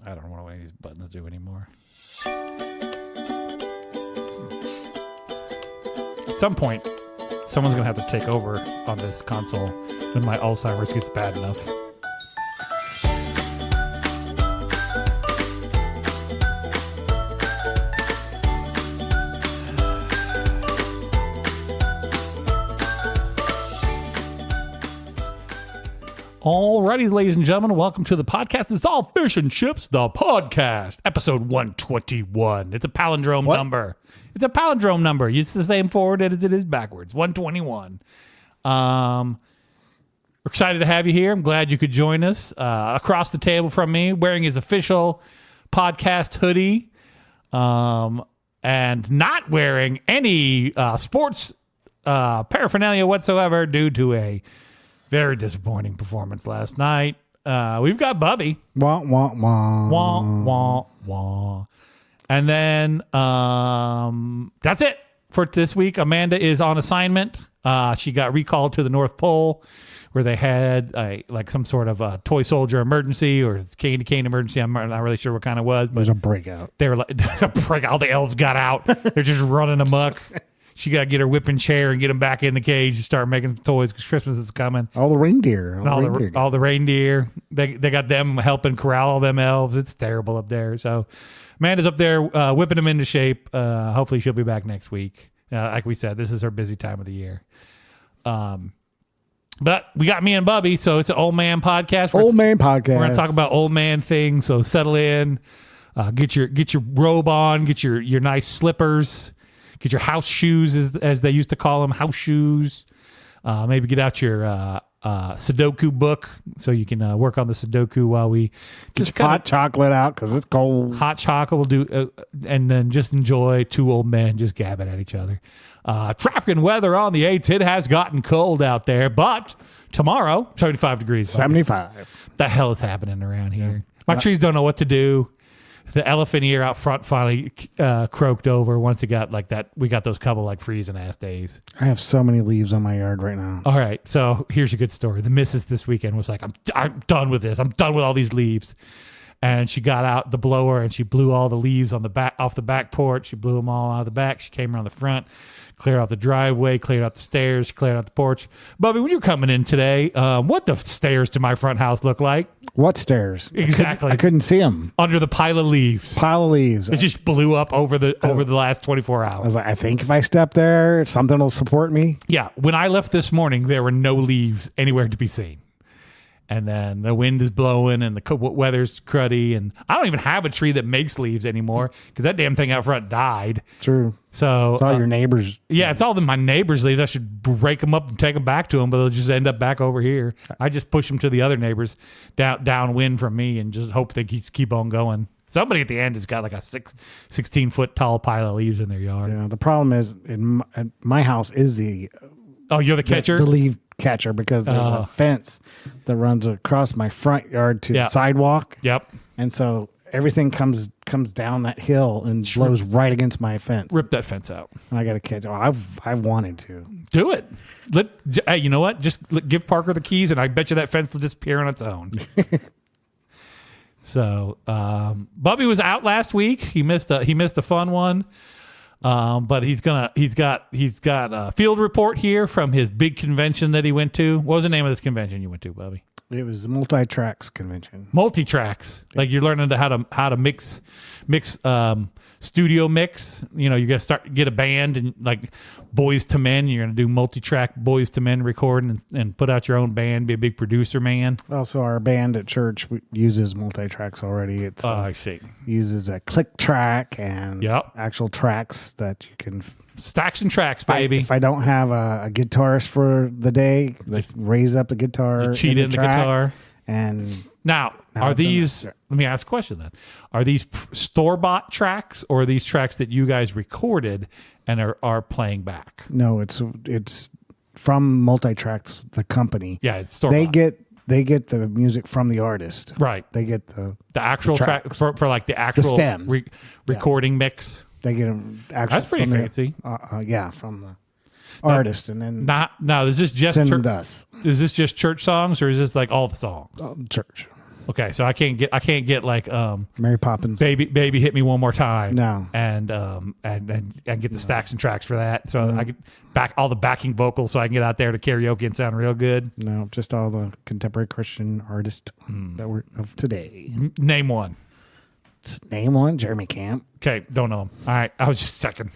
I don't know what any of these buttons do anymore. At some point, someone's going to have to take over on this console when my Alzheimer's gets bad enough. Alrighty, ladies and gentlemen, welcome to the podcast. It's all fish and chips, the podcast, episode 121. It's a palindrome number. It's a palindrome number. It's the same forward as it is backwards. 121. We're excited to have you here. I'm glad you could join us. Across the table from me, wearing his official podcast hoodie, and not wearing any sports paraphernalia whatsoever due to a very disappointing performance last night. We've got Bubby. Wah, wah, wah. Wah, wah, wah. And then that's it for this week. Amanda is on assignment. She got recalled to the North Pole where they had like some sort of a toy soldier emergency or cane to cane emergency. I'm not really sure what kind it was. But there's a breakout. They were like, there's a breakout. All the elves got out. They're just running amok. She got to get her whipping chair and get them back in the cage and start making toys because Christmas is coming. All the reindeer. All the reindeer. They got them helping corral all them elves. It's terrible up there. So Amanda's up there whipping them into shape. Hopefully she'll be back next week. Like we said, this is her busy time of the year. But we got me and Bubby, so it's an old man podcast. Old man podcast. We're going to talk about old man things. So settle in, get your robe on, get your nice slippers. Get your house shoes, as they used to call them, house shoes. Maybe get out your Sudoku book so you can work on the Sudoku while we just hot chocolate out because it's cold. Hot chocolate will do, and then just enjoy two old men just gabbing at each other. Traffic and weather on the 8th. It has gotten cold out there, but tomorrow, 75 degrees. 75. The hell is happening around here? My trees don't know what to do. The elephant ear out front finally croaked over once it got like that. We got those couple like freezing ass days. I have so many leaves on my yard right now. All right, so here's a good story. The missus this weekend was like, I'm done with this. I'm done with all these leaves. And she got out the blower and she blew all the leaves on the back off the back porch. She blew them all out of the back. She came around the front, cleared out the driveway, cleared out the stairs, cleared out the porch. Bubby, when you're coming in today, what the stairs to my front house look like? What stairs? Exactly. I couldn't see them. Under the pile of leaves. It just blew up over the last 24 hours. I was like, I think if I step there, something will support me. Yeah. When I left this morning, there were no leaves anywhere to be seen. And then the wind is blowing and the weather's cruddy. And I don't even have a tree that makes leaves anymore because that damn thing out front died. True. So it's all your neighbors. Yeah, it's all my neighbors' leaves. I should break them up and take them back to them, but they'll just end up back over here. I just push them to the other neighbors downwind from me and just hope they keep on going. Somebody at the end has got like a 16-foot tall pile of leaves in their yard. Yeah, the problem is at my house is the... Oh, you're the catcher? The leaf catcher because there's a fence that runs across my front yard to the sidewalk. Yep. And so everything comes down that hill and blows right against my fence. Rip that fence out. And I got to catch. Oh, I've wanted to. Do it. Hey, you know what? Just give Parker the keys and I bet you that fence will disappear on its own. So, Bubby was out last week. He missed a fun one. But he's got a field report here from his big convention that he went to. What was the name of this convention you went to, Bubby? It was the Multi-Tracks convention. Multi-Tracks. Like you're learning how to mix studio mix. You know, you got to get a band and like Boys to Men. You're going to do multi-track Boys to Men recording and put out your own band. Be a big producer, man. Also, our band at church uses multi-tracks already. It's I see. Uses a click track and actual tracks that you can stacks and tracks, baby. If I don't have a guitarist for the day, like raise up the guitar. You cheat in the guitar. And now are these? Let me ask a question then. Are these store-bought tracks or are these tracks that you guys recorded and are playing back? No, it's from Multi-Tracks, the company. Yeah, it's store-bought. They get the music from the artist. Right. They get the actual track for like the actual recording mix. They get them actually. That's pretty fancy. From the artist, and then now is this just send them to us. Is this just church songs or is this like all the songs? Church. Okay, so I can't get like Mary Poppins. Baby hit me one more time. No. And get the stacks and tracks for that. So I could back all the backing vocals so I can get out there to karaoke and sound real good. No, just all the contemporary Christian artists that were of today. Name one. Name one, Jeremy Camp. Okay, don't know him. All right, I was just checking.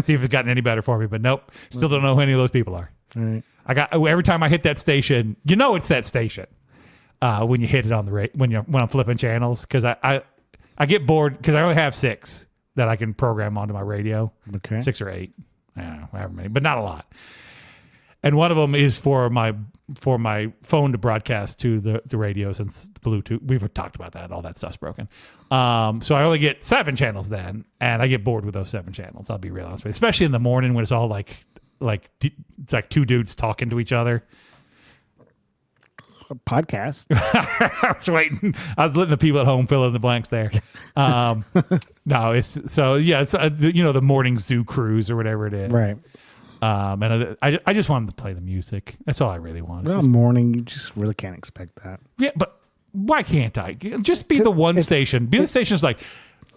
See if it's gotten any better for me, but nope. Still don't know who any of those people are. All right. Every time I hit that station, it's that station. When you hit it on the when I'm flipping channels, because I get bored because I only have 6 that I can program onto my radio. Okay. 6 or 8, I don't know, however many, but not a lot. And one of them is for my phone to broadcast to the radio, since the Bluetooth. We've talked about that. All that stuff's broken. So I only get 7 channels then, and I get bored with those 7 channels. I'll be real honest with you, especially in the morning when it's all like 2 dudes talking to each other. A podcast. I was waiting. I was letting the people at home fill in the blanks there. No, it's the morning zoo cruise or whatever it is. Right. And I just wanted to play the music. That's all I really wanted. Well, morning, you just really can't expect that. Yeah, but why can't I? Just be the one station. Be the station's like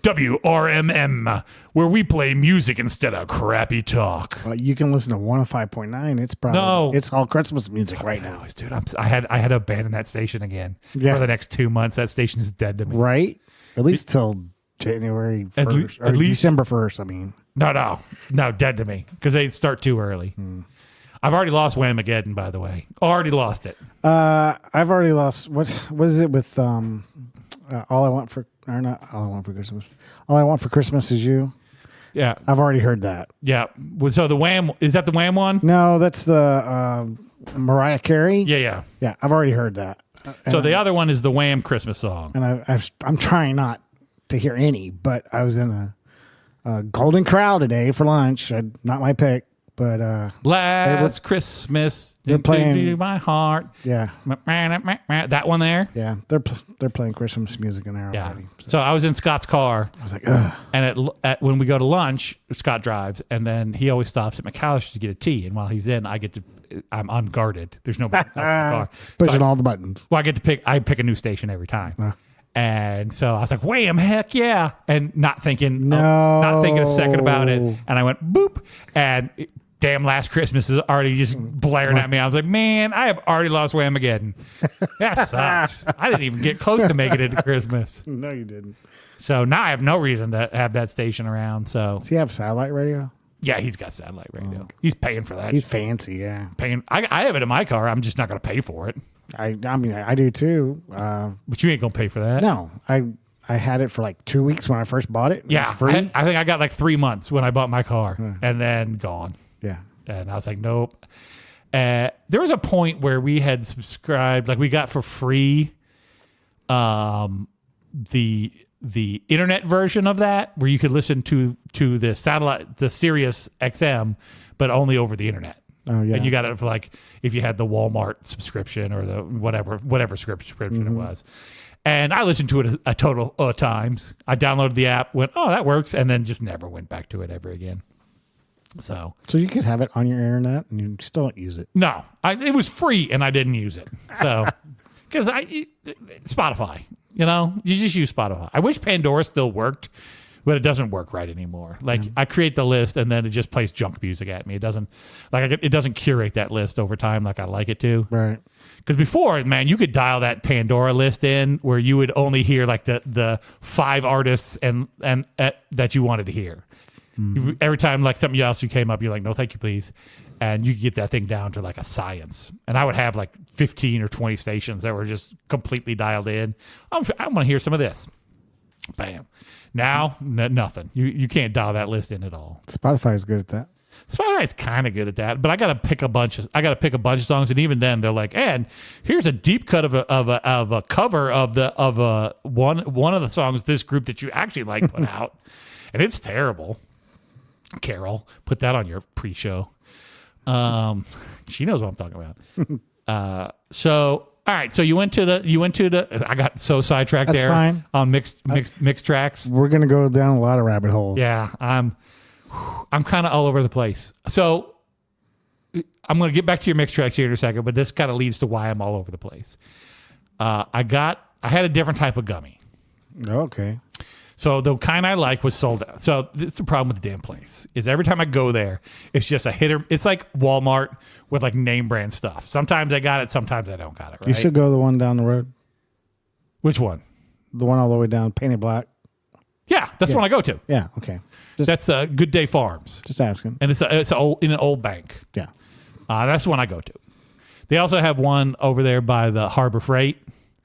WRMM, where we play music instead of crappy talk. Well, you can listen to 105.9. It's probably it's all Christmas music right now. Dude, I had to abandon that station again for the next 2 months. That station is dead to me. Right? At least till January 1st, at least December 1st, I mean. No, dead to me, because they start too early. I've already lost Whamageddon, by the way. Already lost it. I've already lost. What is it with All I Want for Christmas? All I Want for Christmas Is You. Yeah, I've already heard that. Yeah. So the Wham, is that the Wham one? No, that's the Mariah Carey. Yeah. I've already heard that. So the other one is the Wham Christmas song. And I'm trying not to hear any, but I was in a Golden Corral today for lunch. Not my pick, but Last Christmas, they're playing my heart. Yeah, that one there. Yeah, they're playing Christmas music in there already. So I was in Scott's car. I was like, ugh. And when we go to lunch, Scott drives, and then he always stops at McAllister's to get a tea. And while he's in, I'm unguarded. There's nobody else in the car. Pushing all the buttons. Well, I pick a new station every time. And so I was like, wham, heck yeah. And not thinking a second about it. And I went boop. And damn, Last Christmas is already just blaring at me. I was like, man, I have already lost Whamageddon. That sucks. I didn't even get close to making it to Christmas. No, you didn't. So now I have no reason to have that station around. So does he have satellite radio? Yeah, he's got satellite radio. He's paying for that. He's fancy, yeah. I have it in my car. I'm just not going to pay for it. I mean, I do too. But you ain't going to pay for that. No, I had it for like 2 weeks when I first bought it. Yeah, free. I think I got like 3 months when I bought my car, and then gone. Yeah, and I was like, nope. There was a point where we had subscribed, like we got for free, the internet version of that, where you could listen to the satellite, the Sirius XM, but only over the internet. Oh yeah, and you got it for like if you had the Walmart subscription or the whatever subscription it was. And I listened to it a total of times. I downloaded the app, went, oh, that works, and then just never went back to it ever again. So you could have it on your internet and you still don't use it. No, it was free and I didn't use it. So because Spotify, you just use Spotify. I wish Pandora still worked, but it doesn't work right anymore. Like I create the list and then it just plays junk music at me. It doesn't curate that list over time like I like it to. Right. Because before, man, you could dial that Pandora list in where you would only hear like the 5 artists and that you wanted to hear. Every time like something else you came up, you're like, no, thank you, please. And you could get that thing down to like a science. And I would have like 15 or 20 stations that were just completely dialed in. I want to hear some of this. Bam. Now, nothing. You can't dial that list in at all. Spotify is good at that. Spotify's kind of good at that, but I got to pick a bunch of songs, and even then they're like, and here's a deep cut of a cover of one of the songs this group that you actually like put out, and it's terrible. Carol, put that on your pre-show. She knows what I'm talking about. So all right, so you went to the. I got so sidetracked. That's there fine. On mixed tracks. We're gonna go down a lot of rabbit holes. Yeah, I'm kind of all over the place. So I'm going to get back to your mixed tracks here in a second, but this kind of leads to why I'm all over the place. I got I had a different type of gummy. Okay. So the kind I like was sold out. So that's the problem with the damn place is every time I go there, it's just a hitter. It's like Walmart with like name brand stuff. Sometimes I got it, sometimes I don't got it. Right? You should go to the one down the road. Which one? The one all the way down, painted black. Yeah, that's the one I go to. Yeah, okay. That's the Good Day Farms. Just asking. And it's in an old bank. Yeah. That's the one I go to. They also have one over there by the Harbor Freight.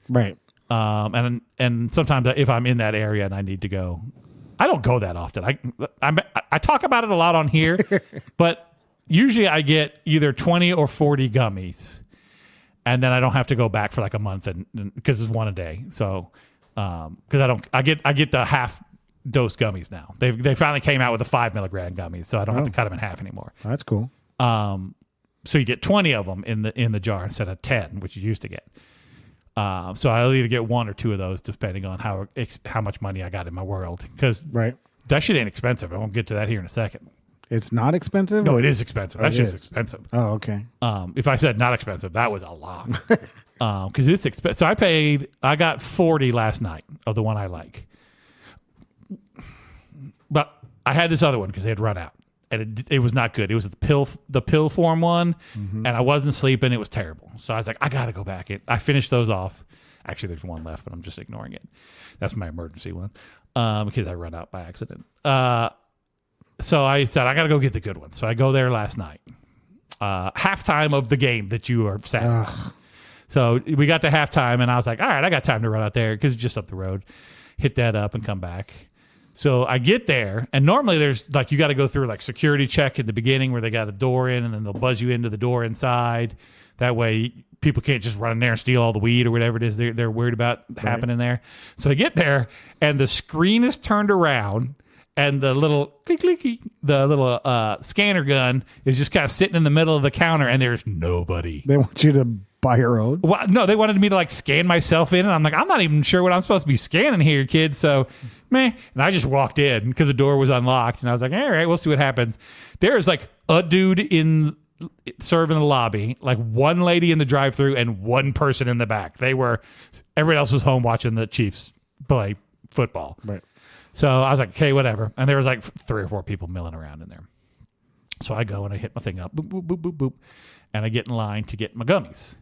Right. And sometimes if I'm in that area and I need to go, I don't go that often. I talk about it a lot on here, but usually I get either 20 or 40 gummies, and then I don't have to go back for like a month, and because it's one a day. So because I get the half dose gummies now. They finally came out with the 5 milligram gummies, so I don't have to cut them in half anymore. That's cool. So you get 20 of them in the jar instead of 10, which you used to get. So I'll either get one or two of those depending on how much money I got in my world. Because that shit ain't expensive. I won't get to that here in a second. It's not expensive? No, it is expensive. That shit's expensive. Oh, okay. If I said not expensive, that was a lot. Because it's expensive. So I got 40 last night of the one I like. But I had this other one because they had run out. And it was not good. It was the pill form one, and I wasn't sleeping. It was terrible. So I was like, I got to go back. I finished those off. Actually, there's one left, but I'm just ignoring it. That's my emergency one because I run out by accident. So I said, I got to go get the good one. So I go there last night. Halftime of the game that you are sat at. So we got to halftime, and I was like, all right, I got time to run out there because it's just up the road. Hit that up and come back. So I get there, and normally there's like you got to go through like security check at the beginning where they got a door in, and then they'll buzz you into the door inside. That way people can't just run in there and steal all the weed or whatever it is they're worried about happening there. So I get there, and the screen is turned around, and the little scanner gun is just kind of sitting in the middle of the counter, and there's nobody. They want you to buy your own? Well, no, they wanted me to like scan myself in, and I'm like, I'm not even sure what I'm supposed to be scanning here, kid. So, meh. And I just walked in because the door was unlocked, and I was like, all right, we'll see what happens. There is like a dude serving the lobby, like one lady in the drive-thru, and one person in the back. Everybody else was home watching the Chiefs play football. Right. So I was like, okay, whatever. And there was like 3 or 4 people milling around in there. So I go and I hit my thing up, boop, boop, boop, boop, boop, and I get in line to get my gummies.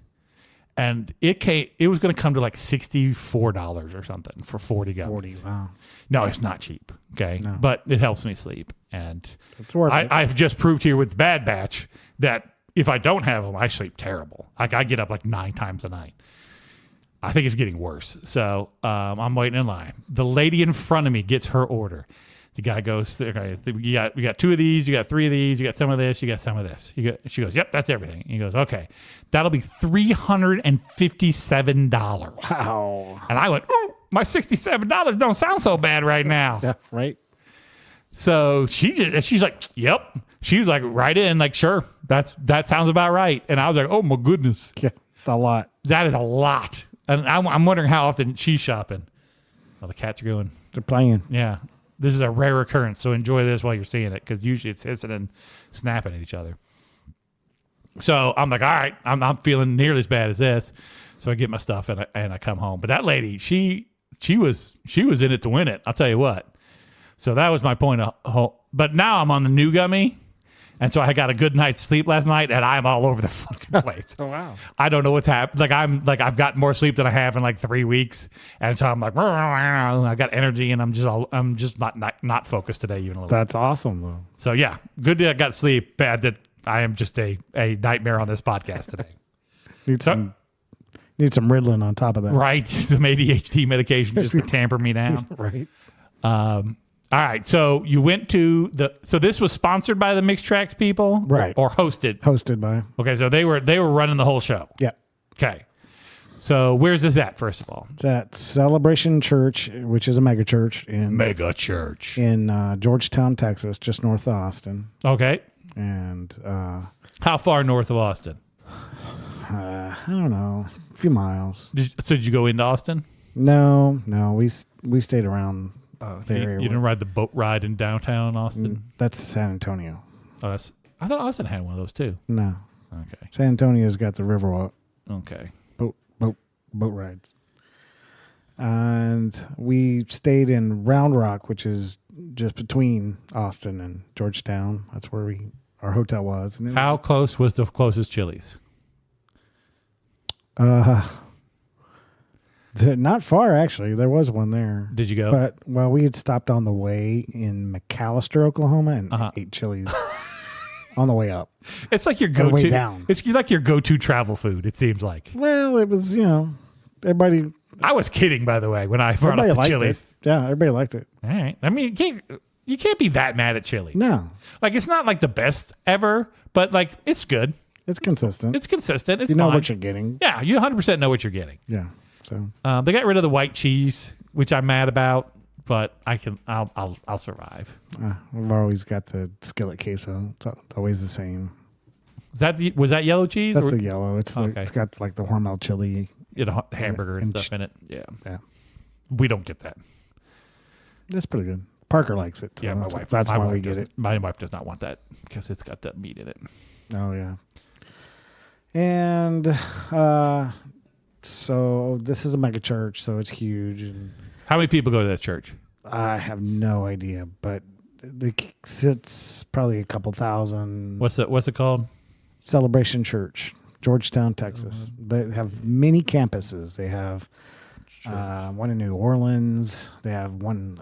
And it was going to come to like $64 or something for 40 gummies. 40, wow. No, it's not cheap, okay? No. But it helps me sleep. And it's worth it. I've just proved here with Bad Batch that if I don't have them, I sleep terrible. Like I get up like 9 times a night. I think it's getting worse. So I'm waiting in line. The lady in front of me gets her order. The guy goes, okay, we got 2 of these, you got 3 of these, you got some of this, you got some of this. She goes, yep, that's everything. He goes, okay, that'll be $357. Wow. And I went, ooh, my $67 don't sound so bad right now. Yeah, right. So she's like, yep. She was like, right in, like, sure, that sounds about right. And I was like, oh my goodness. Yeah, it's a lot. That is a lot. And I'm wondering how often she's shopping. Oh, the cats are going. They're playing. Yeah. This is a rare occurrence, so enjoy this while you're seeing it, because usually it's hissing and snapping at each other. So I'm like, all right, I'm not feeling nearly as bad as this. So I get my stuff and I come home. But that lady, she was in it to win it. I'll tell you what. So that was my point of. But now I'm on the new gummy, and so I got a good night's sleep last night, and I'm all over the fucking place. Oh wow! I don't know what's happened. I've got more sleep than I have in like 3 weeks, and so I'm like, I got energy, and I'm just not focused today even a little. That's awesome though. So yeah, good that I got sleep. Bad that I am just a nightmare on this podcast today. Need some Ritalin on top of that. Right, some ADHD medication just to tamper me down. Right. All right, so you went to so this was sponsored by the Mixed Tracks people, right? Or hosted? Hosted by. Okay, so they were running the whole show. Yeah. Okay. So where's this at? First of all, it's at Celebration Church, which is a mega church in Georgetown, Texas, just north of Austin. Okay. And how far north of Austin? I don't know, a few miles. Did you go into Austin? No, we stayed around. You didn't ride the boat ride in downtown Austin? That's San Antonio. Oh, I thought Austin had one of those too. No. Okay. San Antonio's got the riverwalk. Okay. Boat rides. And we stayed in Round Rock, which is just between Austin and Georgetown. That's where our hotel was. And How close was the closest Chili's? Not far, actually. There was one there. Did you go? But, we had stopped on the way in McAllister, Oklahoma, and ate Chili's on the way up. It's like your go-to. Way down. It's like your go-to travel food, it seems like. Well, it was, everybody... I was kidding, by the way, when I brought up the Chili's. Yeah, everybody liked it. All right. I mean, you can't be that mad at Chili. No. Like, it's not like the best ever, but, like, it's good. It's consistent. It's consistent. It's You know fine. what you're getting. Yeah, you 100% know what you're getting. Yeah. So they got rid of the white cheese, which I'm mad about, but I'll survive. We've always got the skillet queso. It's always the same. Was that yellow cheese? That's the yellow. It's got like the Hormel chili, hamburger and stuff in it. Yeah. We don't get that. That's pretty good. Parker likes it. So my wife. That's why we get it. My wife does not want that because it's got that meat in it. Oh yeah. And so this is a mega church, so it's huge. And how many people go to that church? I have no idea, but it's probably a couple thousand. What's it called? Celebration Church, Georgetown, Texas. They have many campuses. They have one in New Orleans. They have one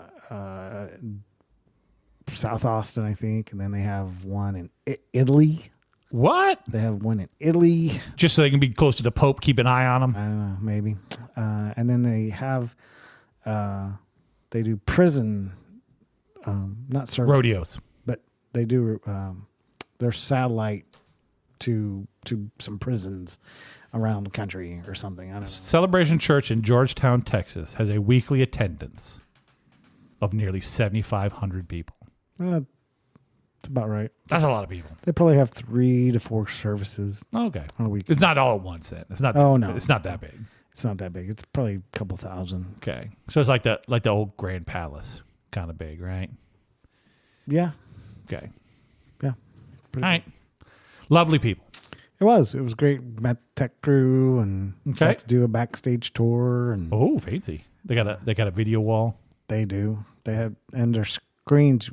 South Austin, I think, and then they have one in Italy. What? They have one in Italy. Just so they can be close to the Pope, keep an eye on them? I don't know, maybe. And then they have, they do prison, not service. Rodeos. But they do, their satellite to some prisons around the country or something. I don't know. Celebration Church in Georgetown, Texas has a weekly attendance of nearly 7,500 people. That's about right. That's a lot of people. They probably have 3 to 4 services. Okay. On a week. It's not all at once then. It's not. Oh, no. It's not that big. It's not that big. It's probably a couple thousand. Okay. So it's like the old Grand Palace kind of big, right? Yeah. Okay. Yeah. All right. Lovely people. It was great. Met tech crew and got to do a backstage tour and fancy. They got a video wall. They do. They had and their screens,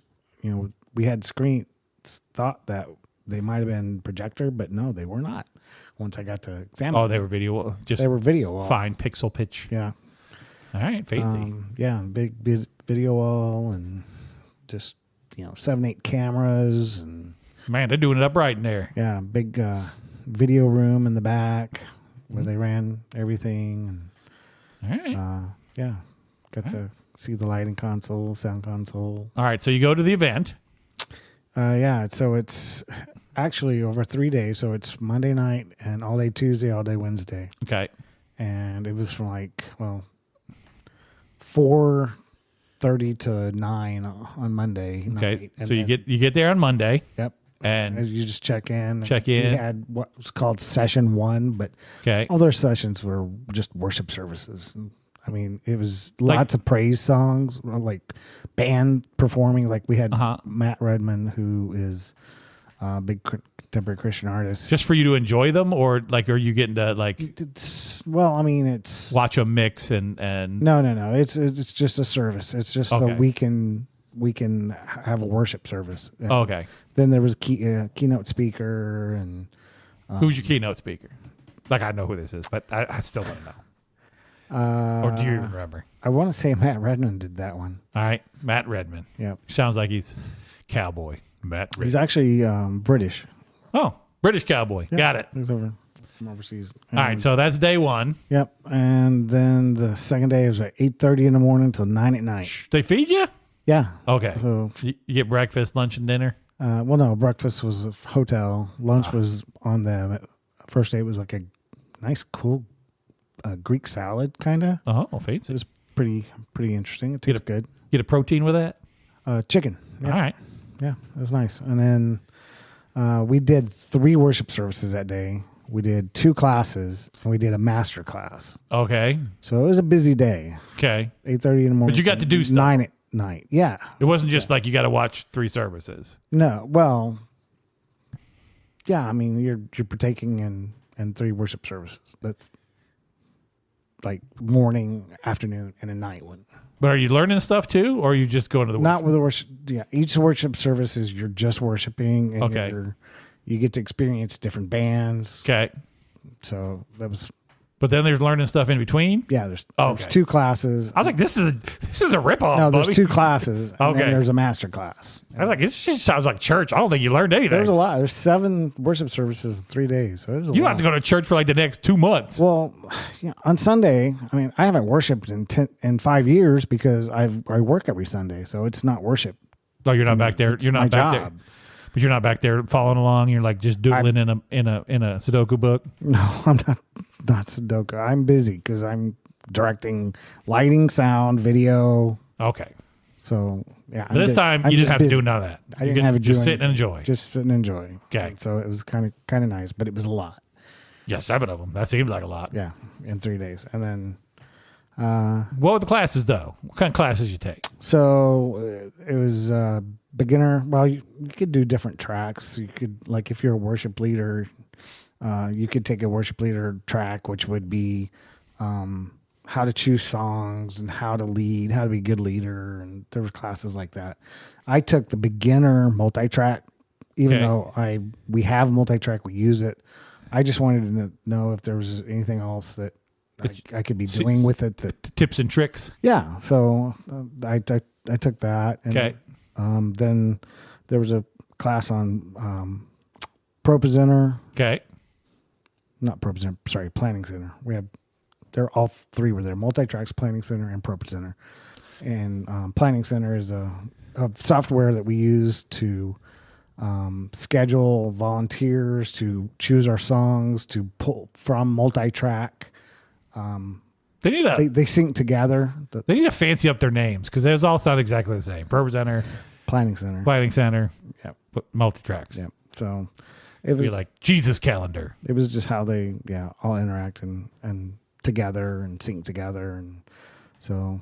we had screens thought that they might have been projector, but no, they were not. Once I got to examine they were video. They were video wall. Fine pixel pitch. Yeah. All right, fancy. Big video wall and just 7-8 cameras and man, they're doing it up right in there. Yeah, big video room in the back where they ran everything. And, all right. Got to see the lighting console, sound console. All right, so you go to the event. So it's actually over 3 days. So it's Monday night and all day Tuesday, all day Wednesday. Okay. And it was from 4:30 to 9 on Monday. Okay. Night. And so you get there on Monday. Yep. And you just check in. We had what was called session 1, but all their sessions were just worship services. I mean, it was lots of praise songs, like band performing. Like we had Matt Redman, who is a big contemporary Christian artist. Just for you to enjoy them, or are you getting to it's watch them mix and no. It's just a service. It's just a we can have a worship service. Okay. Then there was keynote speaker and who's your keynote speaker? I know who this is, but I still want to know. Or do you even remember? I want to say Matt Redman did that one. All right, Matt Redman. Yeah, sounds like he's cowboy. Matt Redman. He's actually British. Oh, British cowboy. Yep. Got it. He's over from overseas. All right, so that's day 1. Yep, and then the second day was at 8:30 in the morning till 9 at night. They feed you? Yeah. Okay. So you get breakfast, lunch, and dinner. Well, no, breakfast was a hotel. Lunch was on them. First day was like a nice, cool Greek salad, kind of. Oh, fancy. It was pretty interesting. It tastes good. Get a protein with that? Chicken. Yep. All right. Yeah, it was nice. And then we did 3 worship services that day. We did 2 classes, and we did a master class. Okay. So it was a busy day. Okay. 8:30 in the morning. But you got to do stuff. 9 at night. Yeah. It wasn't just like you got to watch 3 services. No. Well, yeah, I mean, you're partaking in 3 worship services. like morning, afternoon, and a night one. But are you learning stuff too, or are you just going to the worship? Not with the worship. Yeah, each worship service is you're just worshiping, and you get to experience different bands. Okay. So that was. But then there's learning stuff in between. Yeah, there's 2 classes. I was like, this is a ripoff. No, there's Bubby. 2 classes, and then there's a master class. I was like, this just sounds like church. I don't think you learned anything. There's a lot. There's 7 worship services in 3 days. So you have to go to church for like the next 2 months. Well, on Sunday, I mean, I haven't worshiped in 5 years because I work every Sunday, so it's not worship. Oh, you're not back there. You're not back there. But you're not back there following along. You're like just doodling in a Sudoku book. No, I'm not Sudoku. I'm busy because I'm directing lighting, sound, video. Okay. So yeah. But this time you didn't have to do none of that. I didn't have to just sit and enjoy. Just sit and enjoy. Okay. So it was kind of nice, but it was a lot. Yeah, 7 of them. That seems like a lot. Yeah, in 3 days, and then. What were the classes though? What kind of classes you take? So it was beginner. Well, you could do different tracks. You could, like, if you're a worship leader, you could take a worship leader track, which would be how to choose songs and how to lead, how to be a good leader, and there were classes like that. I took the beginner multi-track, even though we have multi-track, we use it. I just wanted to know if there was anything else that I could be doing with it. Tips and tricks. Yeah. So I took that. And, then there was a class on Pro Presenter. Okay. Not Pro Presenter. Sorry, Planning Center. They're all 3 were there: Multitracks, Planning Center, and Pro Presenter. And Planning Center is a software that we use to schedule volunteers, to choose our songs, to pull from multi-track. They sync together. They need to fancy up their names because those all sound exactly the same. Pro Presenter, Planning Center. Yep. Multi-tracks. Yep. So it was be like Jesus calendar. It was just how they all interact and together and sync together, and so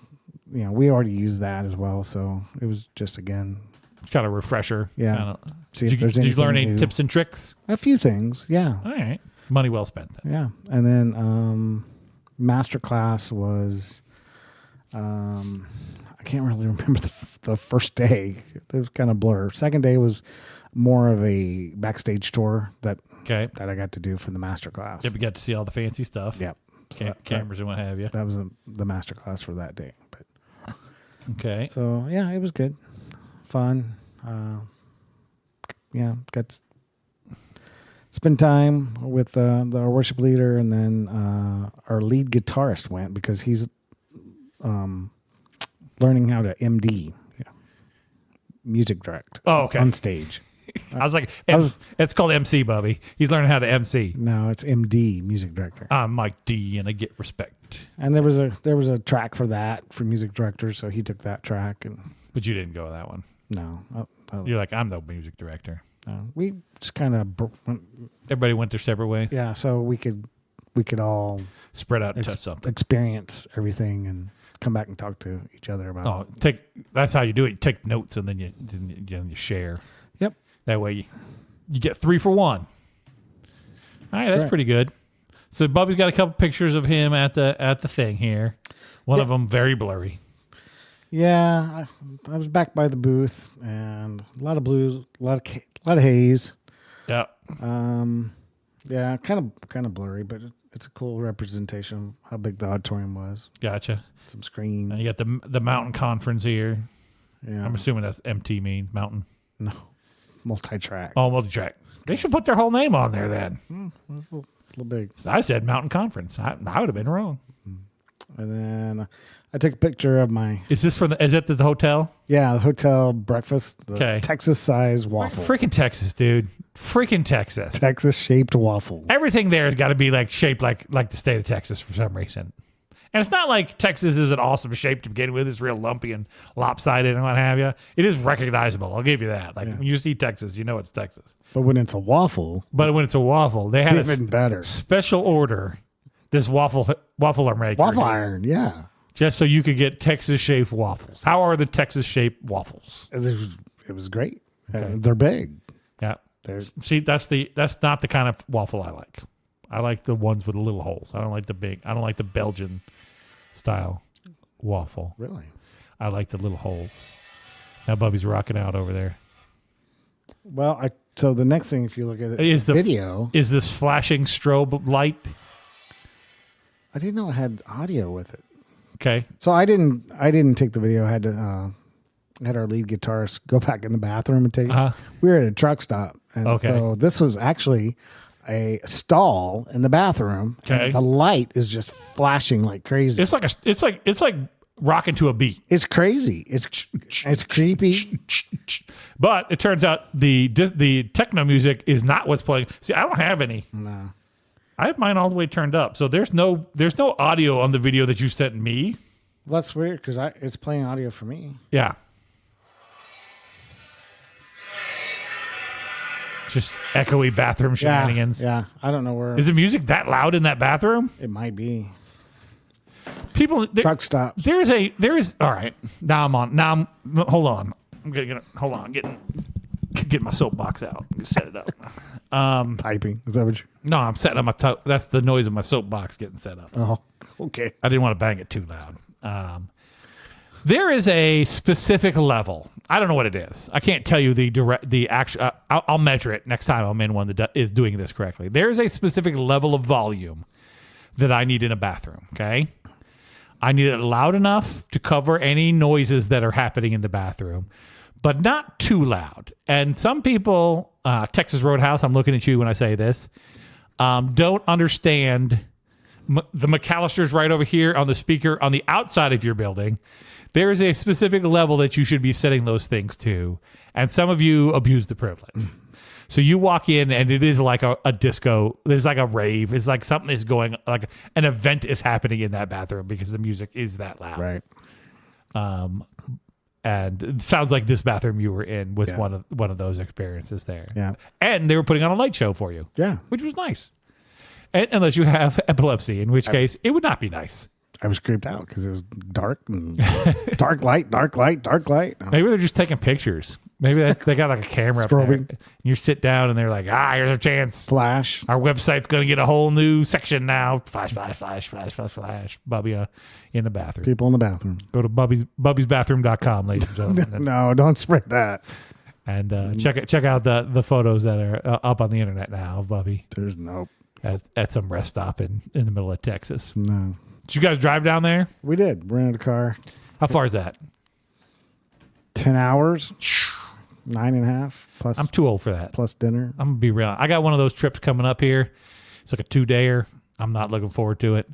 we already use that as well. So it was just again kind of refresher. Yeah. See if did you learn any tips and tricks? A few things. Yeah. All right. Money well spent then. Yeah. And then master class was I can't really remember the first day. It was kind of blur. Second day was more of a backstage tour that I got to do for the master class. Yep, you got to see all the fancy stuff. Yep. So cameras and what have you. That was the master class for that day. But okay. So yeah, it was good, fun. Got to spend time with our worship leader, and then our lead guitarist went because he's learning how to MD, music direct. Oh, okay. On stage. I was like, it's called MC, Bubby. He's learning how to MC. No, it's MD, music director. I'm Mike D, and I get respect. And there was a track for that for music directors, so he took that track. But you didn't go to that one. No. You're like, I'm the music director. We just kind of everybody went their separate ways. Yeah, so we could all spread out and touch something, experience everything, and come back and talk to each other about. Oh, that's how you do it. You take notes and then you share. Yep. That way you get 3 for 1. All right, that's pretty good. So Bubby's got a couple pictures of him at the thing here. One of them very blurry. Yeah, I was back by the booth, and a lot of blues, a lot of haze. Yeah. Yeah, kind of blurry, but it's a cool representation of how big the auditorium was. Gotcha. Some screens. And you got the mountain conference here. Yeah. I'm assuming that's MT means mountain. No, multi-track. Oh, multi-track. They should put their whole name on there then. That's a little big. I said mountain conference. I would have been wrong. And then I took a picture of my. Is this is it the hotel? Yeah, the hotel breakfast. The Texas-sized waffle. Freaking Texas, dude. Freaking Texas. Texas-shaped waffle. Everything there has got to be like shaped like the state of Texas for some reason. And it's not like Texas is an awesome shape to begin with. It's real lumpy and lopsided and what have you. It is recognizable. I'll give you that. Like when you see Texas, you know it's Texas. But when it's a waffle. They had even better special order. This waffle maker. Waffle iron, yeah. Just so you could get Texas-shaped waffles. How are the Texas-shaped waffles? It was great. Okay. They're big. Yeah. See, that's not the kind of waffle I like. I like the ones with the little holes. I don't like the Belgian style waffle. Really? I like the little holes. Now Bubby's rocking out over there. Well, so the next thing, if you look at it, is the video. Is this flashing strobe light? I didn't know it had audio with it. Okay. So I didn't take the video. I had to had our lead guitarist go back in the bathroom and take it. We were at a truck stop. And so this was actually a stall in the bathroom. Okay. And the light is just flashing like crazy. It's like rocking to a beat. It's crazy. It's creepy. But it turns out the techno music is not what's playing. See, I don't have any. No. I have mine all the way turned up. So there's no audio on the video that you sent me. Well, that's weird because it's playing audio for me. Yeah. Just echoey bathroom shenanigans. Yeah. I don't know where. Is the music that loud in that bathroom? It might be. People. Truck stop. There is. All right. Now I'm on. Hold on. I'm getting. Hold on. Getting my soapbox out. Set it up. Typing. Is that what you? No, I'm setting up my. That's the noise of my soapbox getting set up. Oh, okay. I didn't want to bang it too loud. There is a specific level. I don't know what it is. I can't tell you the actual. I'll measure it next time I'm in one that is doing this correctly. There is a specific level of volume that I need in a bathroom. Okay, I need it loud enough to cover any noises that are happening in the bathroom, but not too loud. And some people, Texas Roadhouse, I'm looking at you when I say this, don't understand. The McAllister's right over here on the speaker on the outside of your building. There is a specific level that you should be setting those things to. And some of you abuse the privilege. So you walk in and it is like a disco. There's like a rave. It's like something is going, like an event is happening in that bathroom because the music is that loud. Right. And it sounds like this bathroom you were in was one of those experiences there. Yeah. And they were putting on a light show for you. Yeah. Which was nice. Unless you have epilepsy, in which case it would not be nice. I was creeped out because it was dark and dark light. Maybe they're just taking pictures. Maybe they got like a camera up there. And you sit down and they're like, here's a chance. Flash. Our website's going to get a whole new section now. Flash. Bubby in the bathroom. People in the bathroom. Go to bubbysbathroom.com, ladies and gentlemen. No, don't spread that. And check out the photos that are up on the internet now of Bubby. There's nope. At some rest stop in the middle of Texas. No. Did you guys drive down there? We did. Rented a car. How far is that? 10 hours. 9.5 plus. I'm too old for that. Plus dinner. I'm gonna be real. I got one of those trips coming up here. It's like a 2-dayer. I'm not looking forward to it.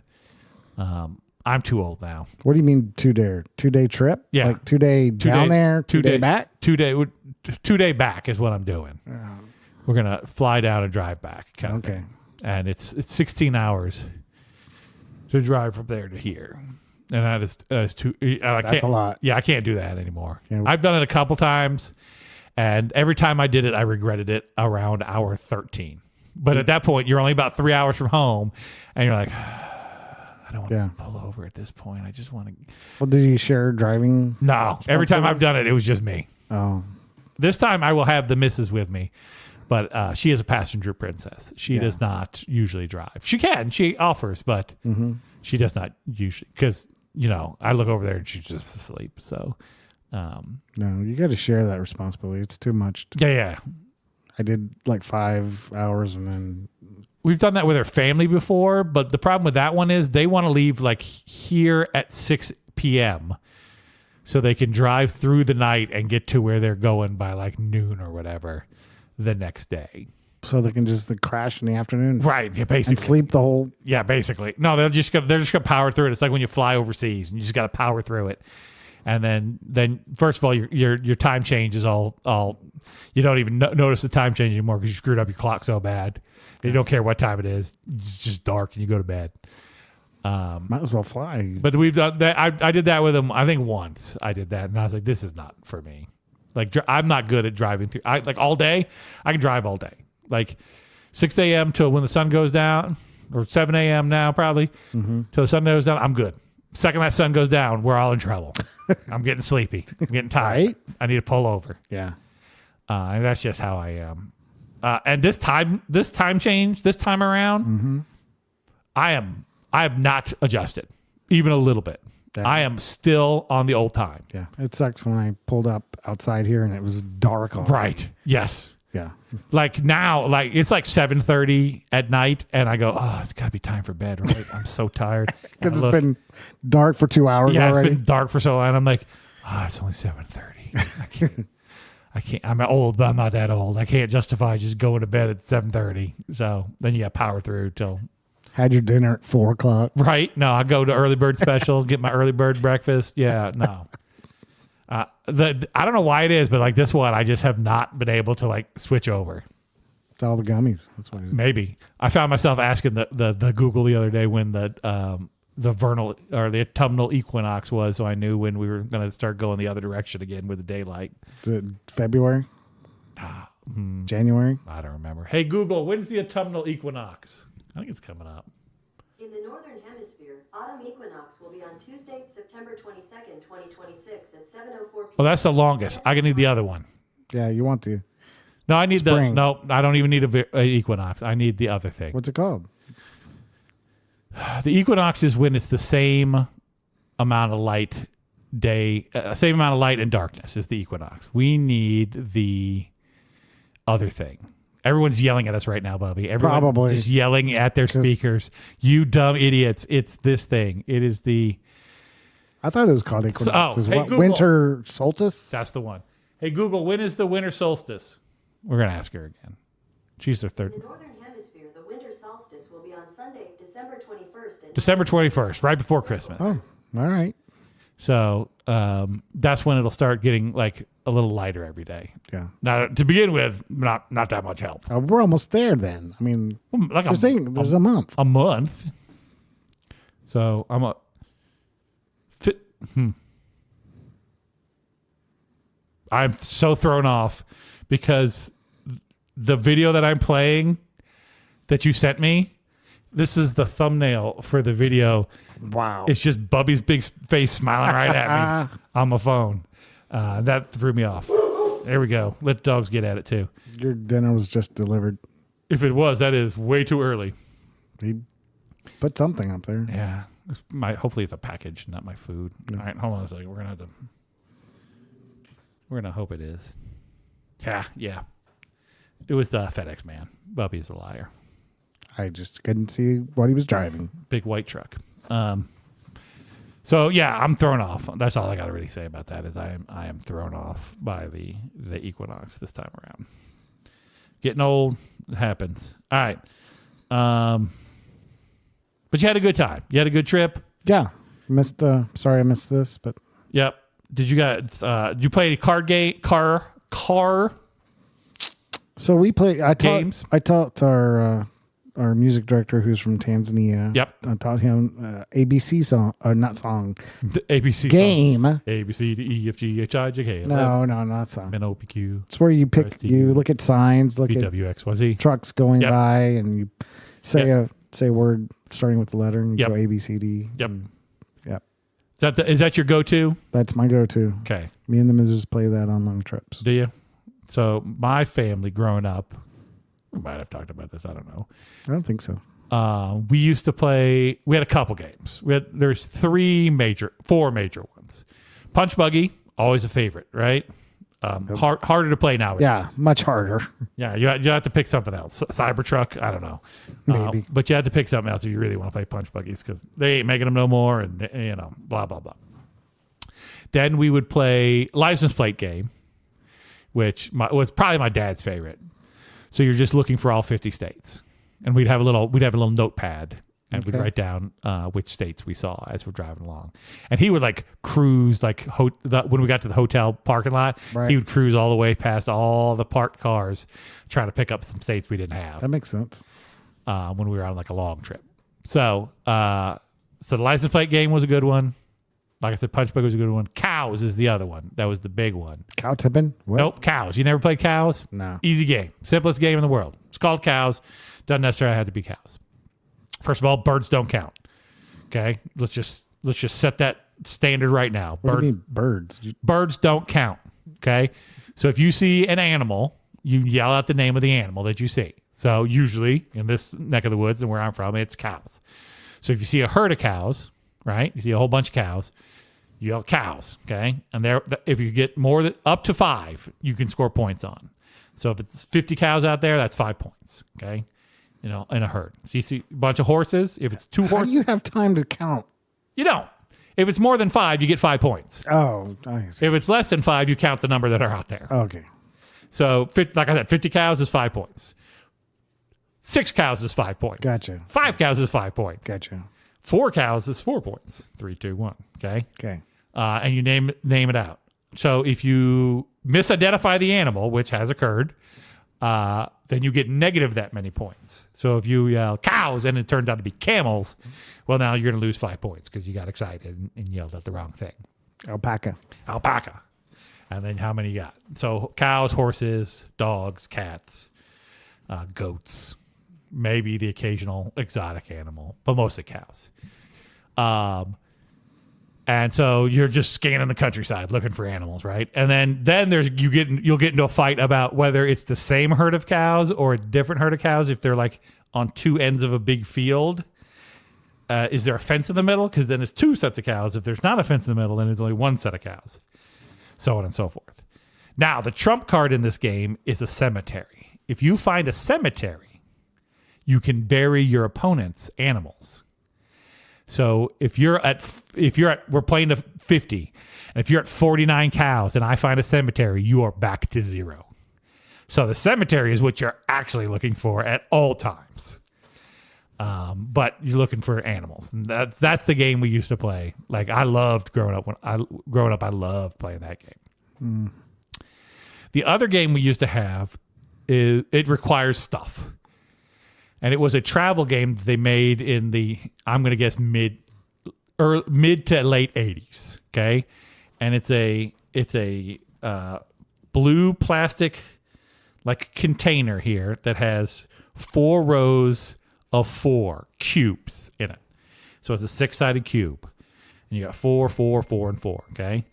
I'm too old now. What do you mean 2-day? 2-day trip? Yeah. Like 2-day down there, 2-day back? 2-day back is what I'm doing. We're gonna fly down and drive back. Okay. And it's 16 hours to drive from there to here. And that is too. That's a lot. Yeah, I can't do that anymore. Yeah. I've done it a couple times, and every time I did it, I regretted it around hour 13. But at that point, you're only about 3 hours from home, and you're like, I don't want to pull over at this point. I just want to. Well, did you share driving? No. Every time I've done it, it was just me. Oh. This time, I will have the missus with me. But she is a passenger princess. She does not usually drive. She can. She offers, but she does not usually. Because, I look over there and she's just asleep. So, no, you got to share that responsibility. It's too much. Yeah. I did like 5 hours and then. We've done that with her family before. But the problem with that one is they want to leave like here at 6 p.m. so they can drive through the night and get to where they're going by like noon or whatever. The next day, so they can just crash in the afternoon, right? Yeah, basically, and sleep the whole. Yeah, basically. No, they're just gonna power through it. It's like when you fly overseas and you just got to power through it. And then first of all, your time change is all you don't even notice the time change anymore because you screwed up your clock so bad. You don't care what time it is. It's just dark and you go to bed. Might as well fly. But we've done that. I did that with them. I think once I did that, and I was like, this is not for me. Like, I'm not good at driving through. Like all day, I can drive all day. Like 6 a.m. till when the sun goes down, or 7 a.m. now probably, till the sun goes down, I'm good. Second that sun goes down, we're all in trouble. I'm getting sleepy. I'm getting tired. Right? I need to pull over. Yeah. And that's just how I am. And this time change, this time around, I have not adjusted even a little bit. Yeah. I am still on the old time. Yeah. It sucks when I pulled up outside here and it was dark already. Right. Yes. Yeah. Like now, like it's like 7:30 at night, and I go, oh, it's got to be time for bed, right? I'm so tired. Because it's been dark for 2 hours already. It's been dark for so long. I'm like, it's only 7:30. I can't. I'm old, but I'm not that old. I can't justify just going to bed at 7:30. So then you got power through till. Had your dinner at 4:00. Right. No, I go to early bird special, get my early bird breakfast. Yeah. No. I don't know why it is, but like this one, I just have not been able to like switch over. It's all the gummies. That's what it is. Maybe I found myself asking the Google the other day when the vernal or the autumnal equinox was, so I knew when we were going to start going the other direction again with the daylight. Is it February? January? I don't remember. Hey Google, when's the autumnal equinox? I think it's coming up. In the Northern Hemisphere, autumn equinox will be on Tuesday, September 22nd, 2026 at 7:04 p.m. Well, that's the longest. I can need the other one. Yeah, you want to. No, I need Spring. No, I don't even need a equinox. I need the other thing. What's it called? The equinox is when it's the same amount of light day, same amount of light and darkness is the equinox. We need the other thing. Everyone's yelling at us right now, Bubby. Everyone is yelling at their speakers. You dumb idiots. It's this thing. It is the... I thought it was called equinox. Google, winter solstice? That's the one. Hey, Google, when is the winter solstice? We're going to ask her again. She's the third. In the Northern Hemisphere, the winter solstice will be on Sunday, December 21st. December 21st, right before Christmas. Oh, all right. So that's when it'll start getting like a little lighter every day. Yeah. Now, to begin with, not that much help. We're almost there then. I mean, like there's a month. A month. So I'm a fit. I'm so thrown off because the video that I'm playing that you sent me, this is the thumbnail for the video. Wow. It's just Bubby's big face smiling right at me on my phone. That threw me off. There we go. Let the dogs get at it too. Your dinner was just delivered. If it was, that is way too early. He put something up there. Yeah. Hopefully it's a package, not my food. All right, hold on a second. We're going to hope it is. Yeah. It was the FedEx man. Bubby's a liar. I just couldn't see what he was driving. Big white truck. So yeah, I'm thrown off. That's all I got to really say about that is I am thrown off by the equinox this time around. Getting old, it happens. All right. But you had a good time. You had a good trip. Yeah. Sorry I missed this, but yep. Did you guys you play a card game? Car. So we play. Games. I taught our music director, who's from Tanzania. Yep. I taught him ABC song, not song. The ABC game. Song. A B C D E F G H I J K. No, not song. N O P Q. It's where you look at signs, look at PWXYZ. trucks going by, and you say a word starting with the letter, and you go A B C D. Yep. Yep. Is that your go-to? That's my go-to. Okay. Me and the Misses play that on long trips. Do you? So my family growing up, we might have talked about this. I don't know. I don't think so. We used to play. We had a couple games. There's four major ones. Punch Buggy, always a favorite, right? Harder to play now. Yeah, much harder. Yeah, you have to pick something else. Cybertruck, I don't know. Maybe. But you had to pick something else if you really want to play Punch Buggies because they ain't making them no more, and blah blah blah. Then we would play license plate game, which was probably my dad's favorite. So you're just looking for all 50 states, and we'd have a little notepad, and we'd write down which states we saw as we're driving along. And he would like cruise when we got to the hotel parking lot, right. He would cruise all the way past all the parked cars, trying to pick up some states we didn't have. That makes sense. When we were on like a long trip. So the license plate game was a good one. Like I said, Punch Buggy was a good one. Cows is the other one. That was the big one. Cow tipping? What? Nope, Cows. You never played Cows? No. Easy game. Simplest game in the world. It's called Cows. Doesn't necessarily have to be cows. First of all, birds don't count. Okay? Let's just set that standard right now. What do you mean birds? Birds don't count. Okay? So if you see an animal you yell out the name of the animal that you see. So usually in this neck of the woods and where I'm from, it's cows. So if you see a herd of cows, right? You see a whole bunch of cows, you yell cows, okay? And if you get more than up to 5, you can score points on. So if it's 50 cows out there, that's 5 points, okay? In a herd. So you see a bunch of horses. If it's 2 horses, how do you have time to count? You don't. If it's more than 5, you get 5 points. Oh, nice. If it's less than 5, you count the number that are out there. Okay. So, like I said, 50 cows is 5 points. 6 cows is 5 points. Gotcha. 5 cows is 5 points. Gotcha. 4 cows is 4 points. 3, 2, 1. Okay. Okay. And you name it out. So if you misidentify the animal, which has occurred, then you get negative that many points. So if you yell cows and it turned out to be camels, well, now you're going to lose 5 points because you got excited and yelled at the wrong thing. Alpaca. And then how many you got? So cows, horses, dogs, cats, goats, maybe the occasional exotic animal, but mostly cows. And so you're just scanning the countryside looking for animals, right? And then you'll get into a fight about whether it's the same herd of cows or a different herd of cows if they're like on 2 ends of a big field. Is there a fence in the middle? Because then it's 2 sets of cows. If there's not a fence in the middle, then it's only 1 set of cows. So on and so forth. Now, the trump card in this game is a cemetery. If you find a cemetery, you can bury your opponent's animals. So if we're playing to 50, and if you're at 49 cows and I find a cemetery, you are back to 0. So the cemetery is what you're actually looking for at all times. But you're looking for animals. And that's the game we used to play. Like I loved growing up. I loved playing that game. The other game we used to have is it requires stuff. And it was a travel game that they made in the, I'm going to guess mid to late 80s. Okay. And it's a blue plastic like container here that has 4 rows of 4 cubes in it. So it's a 6-sided cube. And you got 4, 4, 4, and 4. Okay.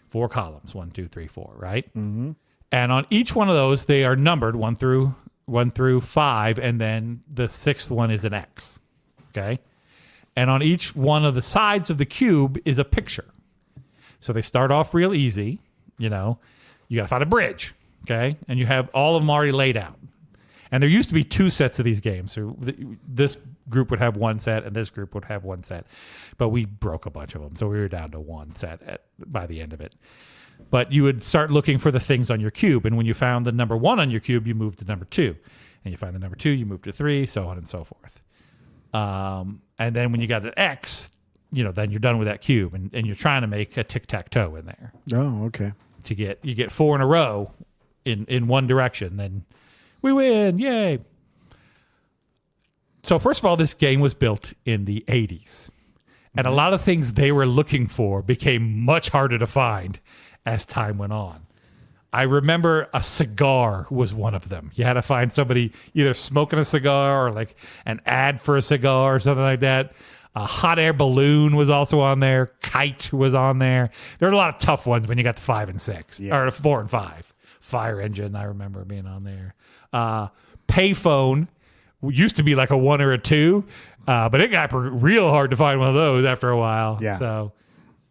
4 columns. 1, 2, 3, 4. Right. Mm-hmm. And on each one of those, they are numbered 1 through 5, and then the 6th one is an X. Okay? And on each one of the sides of the cube is a picture. So they start off real easy. You got to find a bridge. Okay? And you have all of them already laid out. And there used to be 2 sets of these games. So this group would have 1 set, and this group would have 1 set. But we broke a bunch of them, so we were down to 1 set by the end of it. But you would start looking for the things on your cube. And when you found the number 1 on your cube, you moved to number 2. And you find the number 2, you move to 3, so on and so forth. And then when you got an X, then you're done with that cube. And you're trying to make a tic-tac-toe in there. Oh, okay. You get 4 in a row in one direction. Then we win. Yay. So first of all, this game was built in the 80s. And a lot of things they were looking for became much harder to find as time went on. I remember a cigar was one of them. You had to find somebody either smoking a cigar or like an ad for a cigar or something like that. A hot air balloon was also on there. Kite was on there. There were a lot of tough ones when you got to 5 and 6, or 4 and 5. Fire engine, I remember being on there. Payphone used to be like a 1 or a 2, but it got real hard to find one of those after a while. Yeah. So.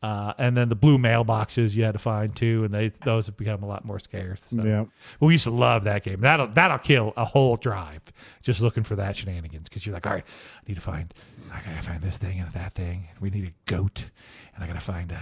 And then the blue mailboxes you had to find too, and those have become a lot more scarce. So. Yeah, we used to love that game. That'll kill a whole drive just looking for that shenanigans because you're like, all right, I gotta find this thing and that thing. We need a goat, and I gotta find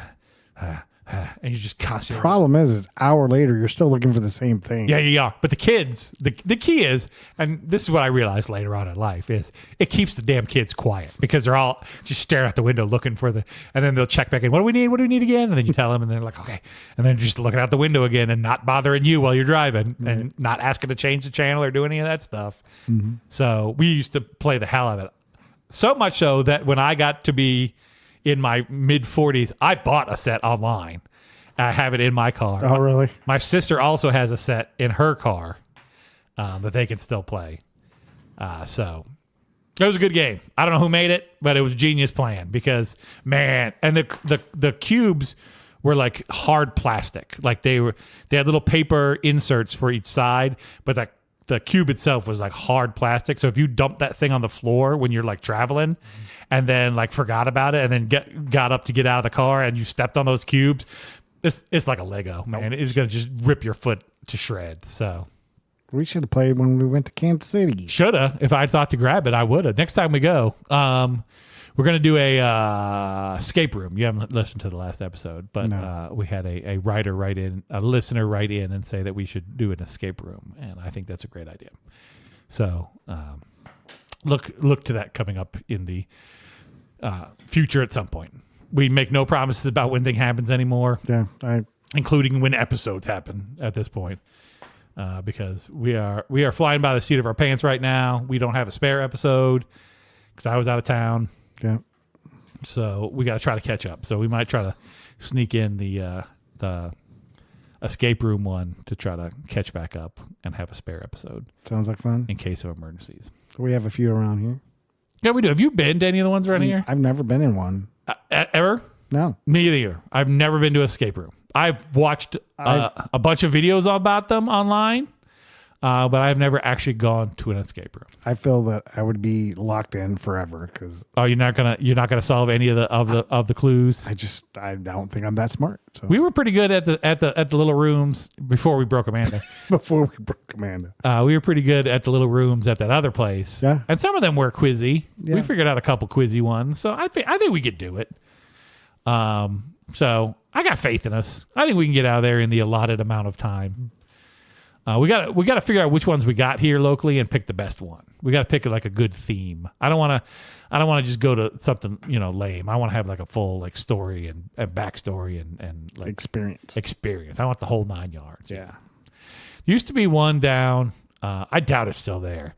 and you just constantly. The problem is, an hour later, you're still looking for the same thing. Yeah, you are. But the kids, the key is, and this is what I realized later on in life, is it keeps the damn kids quiet because they're all just staring out the window looking for and then they'll check back in. What do we need? What do we need again? And then you tell them, and they're like, okay. And then just looking out the window again and not bothering you while you're driving and not asking to change the channel or do any of that stuff. Mm-hmm. So we used to play the hell out of it. So much so that when I got to be in my mid-40s, I bought a set online. I have it in my car. Oh, really? My sister also has a set in her car that they can still play. So it was a good game. I don't know who made it, but it was a genius plan because, man, and the cubes were like hard plastic. Like they had little paper inserts for each side, but the cube itself was like hard plastic. So if you dumped that thing on the floor when you're like traveling and then like forgot about it and then got up to get out of the car and you stepped on those cubes, it's like a Lego, man. It's going to just rip your foot to shreds. So we should have played when we went to Kansas City. Shoulda. If I thought to grab it, I would have. Next time we go, we're going to do a escape room. You haven't listened to the last episode, but we had a listener write in and say that we should do an escape room, and I think that's a great idea. So look to that coming up in the future at some point. We make no promises about when thing happens anymore, including when episodes happen at this point, because we are flying by the seat of our pants right now. We don't have a spare episode because I was out of town. Yeah. So we got to try to catch up. So we might try to sneak in the escape room one to try to catch back up and have a spare episode. Sounds like fun. In case of emergencies. We have a few around here. Yeah, we do. Have you been to any of the ones around here? I've never been in one. Ever? No. Me either. I've never been to an escape room. I've watched a bunch of videos about them online. But I've never actually gone to an escape room. I feel that I would be locked in forever because. Oh, you're not gonna solve any of the clues. I don't think I'm that smart. So. We were pretty good at the little rooms before we broke Amanda. We were pretty good at the little rooms at that other place. Yeah, and some of them were quizzy. Yeah. We figured out a couple quizzy ones, so I think we could do it. So I got faith in us. I think we can get out of there in the allotted amount of time. We got to figure out which ones we got here locally and pick the best one. We got to pick like a good theme. I don't want to just go to something lame. I want to have like a full like story and backstory and like experience. I want the whole 9 yards. Yeah. There used to be one down. I doubt it's still there.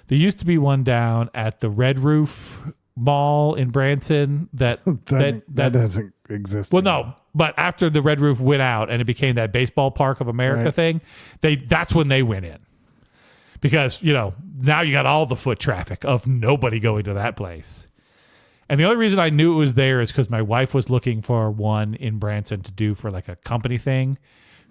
There used to be one down at the Red Roof Mall in Branson that doesn't exist. Well, no. But after the Red Roof went out and it became that Baseball Park of America thing, that's when they went in. Because, now you got all the foot traffic of nobody going to that place. And the only reason I knew it was there is because my wife was looking for one in Branson to do for like a company thing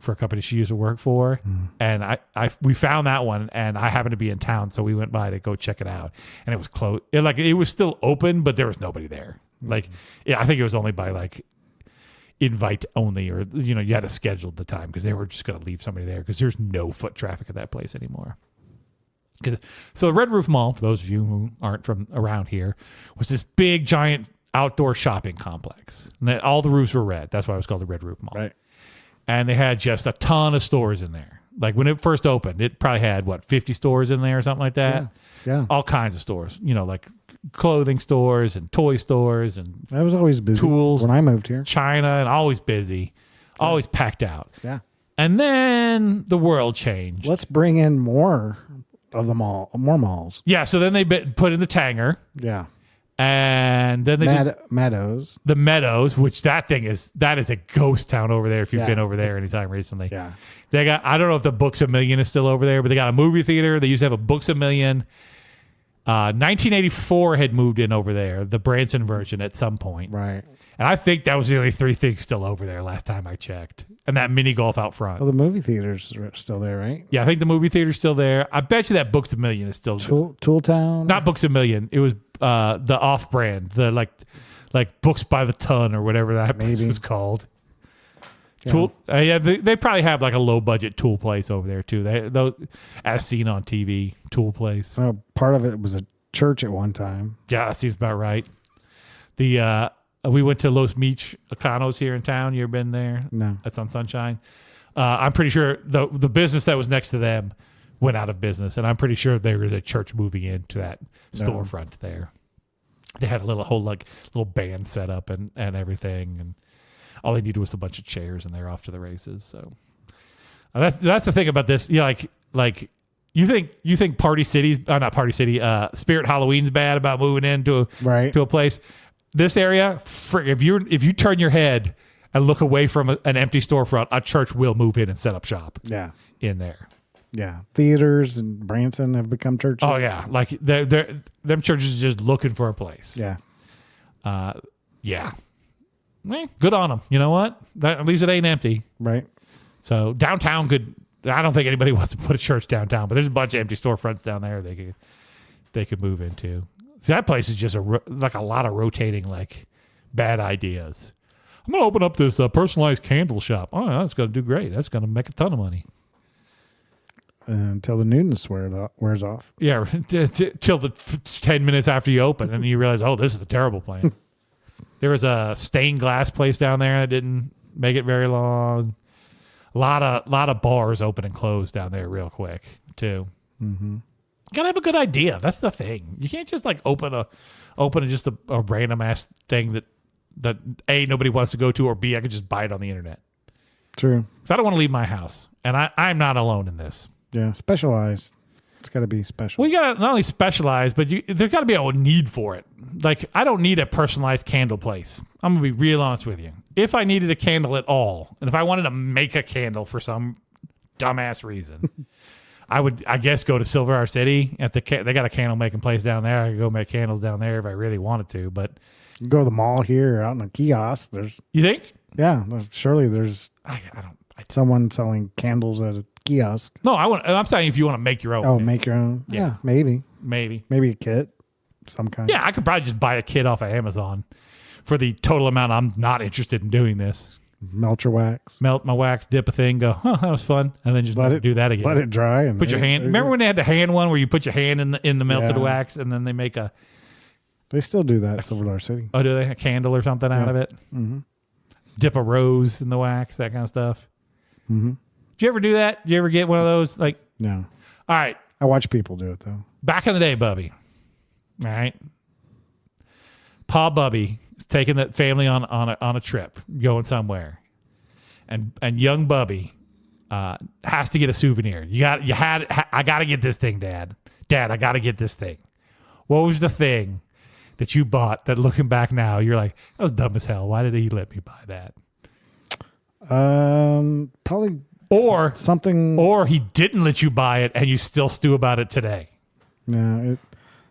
for a company she used to work for. And we found that one and I happened to be in town. So we went by to go check it out and it was closed. It was still open, but there was nobody there. I think it was only by like invite only, or you had to schedule the time because they were just going to leave somebody there because there's no foot traffic at that place anymore. So the Red Roof Mall, for those of you who aren't from around here, was this big giant outdoor shopping complex, and all the roofs were red. That's why it was called the Red Roof Mall. Right. And they had just a ton of stores in there. Like when it first opened, it probably had 50 stores in there or something like that. Yeah. All kinds of stores, like clothing stores and toy stores and I was always busy tools when I moved here. China, and always busy, always packed out. Yeah. And then the world changed. Let's bring in more of the mall, more malls. Yeah. So then they put in the Tanger. Yeah. And then they Meadows. The Meadows, which that is a ghost town over there. If you've been over there anytime recently. Yeah. They got, I don't know if the Books A Million is still over there, but they got a movie theater. They used to have a Books A Million. 1984 had moved in over there, the Branson version at some point. Right. And I think that was the only three things still over there last time I checked. And that mini golf out front. Well, the movie theater's still there, right? Yeah, I think the movie theater's still there. I bet you that Books A Million is still Tool Town? Not Books A Million. It was the off-brand, the like Books by the Ton or whatever that place was called. Yeah. Tool, they probably have like a low-budget tool place over there too. Those, as seen on TV, tool place. Well, part of it was a church at one time. Yeah, that seems about right. We went to Los Mexicanos here in town. You ever been there? No. That's on Sunshine. I'm pretty sure the business that was next to them went out of business, and I'm pretty sure there was a church moving into that storefront there. They had a little band set up and everything, and all they needed was a bunch of chairs, and they're off to the races. So that's the thing about this. Like you think Party City's not Party City. Spirit Halloween's bad about moving into to a place. This area, if you turn your head and look away from an empty storefront, a church will move in and set up shop. Yeah, in there. Yeah, theaters in Branson have become churches. Oh yeah, like them churches are just looking for a place. Yeah, yeah. good on them. You know what? At least it ain't empty. Right. So downtown I don't think anybody wants to put a church downtown, but there's a bunch of empty storefronts down there they could move into. See, that place is just like a lot of rotating like bad ideas. I'm going to open up this personalized candle shop. Oh, that's going to do great. That's going to make a ton of money. Until the newness wears off. Yeah, till the 10 minutes after you open, and you realize, oh, this is a terrible plan. There was a stained glass place down there that didn't make it very long. A lot of bars open and close down there real quick too. Mm-hmm. You gotta have a good idea. That's the thing. You can't just like open just a random ass thing that A, nobody wants to go to, or B, I could just buy it on the internet. True. So I don't want to leave my house, and I'm not alone in this. Yeah, specialized. It's got to be special. Well, you got to not only specialize, but there's got to be a need for it. Like, I don't need a personalized candle place. I'm going to be real honest with you. If I needed a candle at all, and if I wanted to make a candle for some dumbass reason, I would, I guess, go to Silver City. They got a candle making place down there. I could go make candles down there if I really wanted to. But you go to the mall here, out in a kiosk. You think? Yeah, surely there's someone selling candles at a kiosk. No, I'm saying if you want to make your own. Oh, make your own. Yeah, maybe a kit, some kind. Yeah, I could probably just buy a kit off of Amazon for the total amount. I'm not interested in doing this. Melt your wax. Melt my wax, dip a thing, go, that was fun, and then just do that again. Let it dry and put your hand. Remember when they had the hand one where you put your hand in the melted wax, and then they make a. They still do that at Silver City. Oh, do they? A candle or something out of it? Mm-hmm. Dip a rose in the wax, that kind of stuff. Mm-hmm. Did you ever do that? Did you ever get one of those? Like, no. All right. I watch people do it though. Back in the day, Bubby. All right. Pa Bubby is taking the family on a trip, going somewhere, and young Bubby has to get a souvenir. I got to get this thing, Dad. Dad, I got to get this thing. What was the thing that you bought that, looking back now, you're like, that was dumb as hell. Why did he let me buy that? Probably something, or he didn't let you buy it and you still stew about it today. No,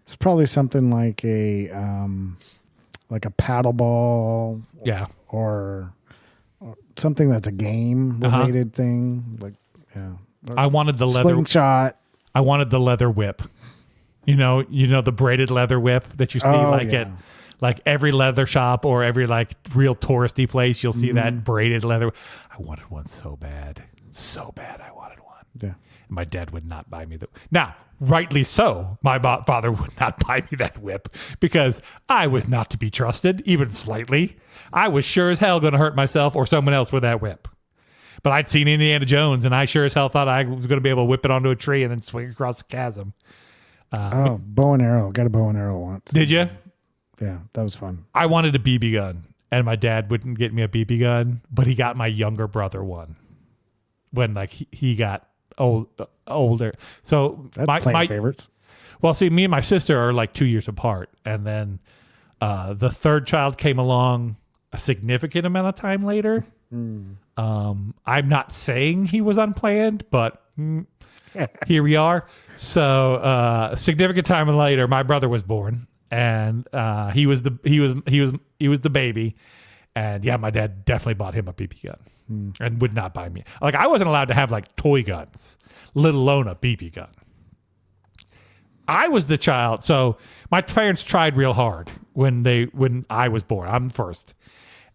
it's probably something like a paddle ball. Yeah. Or something that's a game related thing. Like, yeah. I wanted the leather slingshot. I wanted the leather whip. You know the braided leather whip that you see at like every leather shop or every like real touristy place. You'll see that braided leather. I wanted one so bad I wanted one. Yeah. And my dad would not buy me now, rightly so. My father would not buy me that whip because I was not to be trusted, even slightly. I was sure as hell going to hurt myself or someone else with that whip. But I'd seen Indiana Jones, and I sure as hell thought I was going to be able to whip it onto a tree and then swing across the chasm. Bow and arrow. Got a bow and arrow once. Did you? Yeah, that was fun. I wanted a BB gun, and my dad wouldn't get me a BB gun, but he got my younger brother one when like he got older. So that's my favorites. Well, see, me and my sister are like 2 years apart, and then the third child came along a significant amount of time later. I'm not saying he was unplanned, but here we are. So a significant time later, my brother was born, and he was the baby, and yeah, my dad definitely bought him a BB gun and would not buy me. Like, I wasn't allowed to have like toy guns, let alone a BB gun. I was the child, so my parents tried real hard when I was born. I'm first,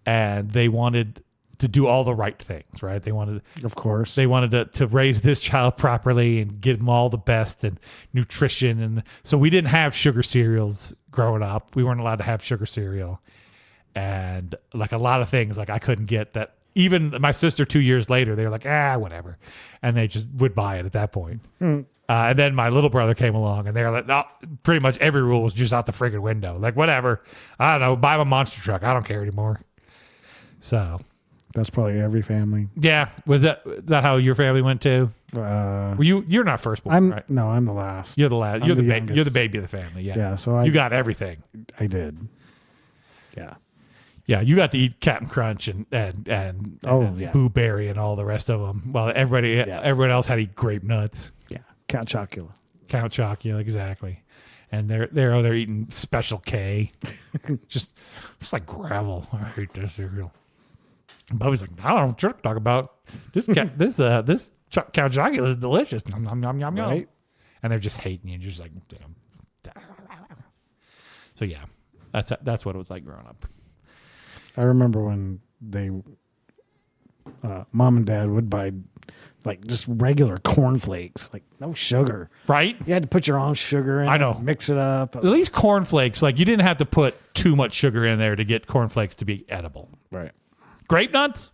and they wanted to do all the right things, right? They wanted, of course, they wanted to raise this child properly and give them all the best and nutrition. And so we didn't have sugar cereals growing up. We weren't allowed to have sugar cereal. And like a lot of things, like I couldn't get that. Even my sister 2 years later, they were like, whatever. And they just would buy it at that point. And then my little brother came along and they were like, no, pretty much every rule was just out the friggin' window. Like, whatever. I don't know. Buy my monster truck. I don't care anymore. So that's probably every family. Yeah. Was that how your family went too? You're not firstborn, right? No, I'm the last. You're the last. You're the baby of the family. Yeah. Yeah. So you got everything. I did. Yeah. Yeah. You got to eat Captain Crunch and Boo Berry and all the rest of them. While everyone else had to eat grape nuts. Yeah. Count Chocula. Count Chocula, exactly. and they're eating Special K, just like gravel. I hate this cereal. And Bubby's like, I don't know what talk about. This cow chocolate is delicious. Nom, nom, nom, nom, nom. Right. And they're just hating you. You're just like, damn. So yeah, that's what it was like growing up. I remember when mom and dad would buy like just regular cornflakes, like no sugar. Right? You had to put your own sugar in. I know. Mix it up. At least cornflakes, like you didn't have to put too much sugar in there to get cornflakes to be edible. Right. Grape nuts,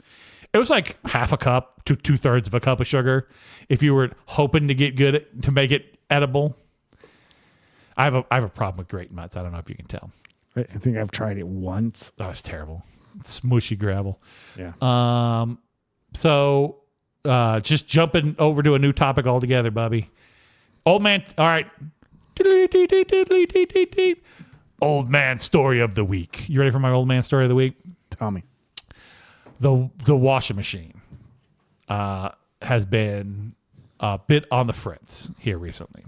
it was like half a cup to 2/3 of a cup of sugar. If you were hoping to get good to make it edible. I have a problem with grape nuts. I don't know if you can tell. I think I've tried it once. Oh, it's terrible. It's smushy gravel. Yeah. So just jumping over to a new topic altogether, Bubby. Old man. All right. Old man story of the week. You ready for my old man story of the week? Tell me. The washing machine has been a bit on the fritz here recently.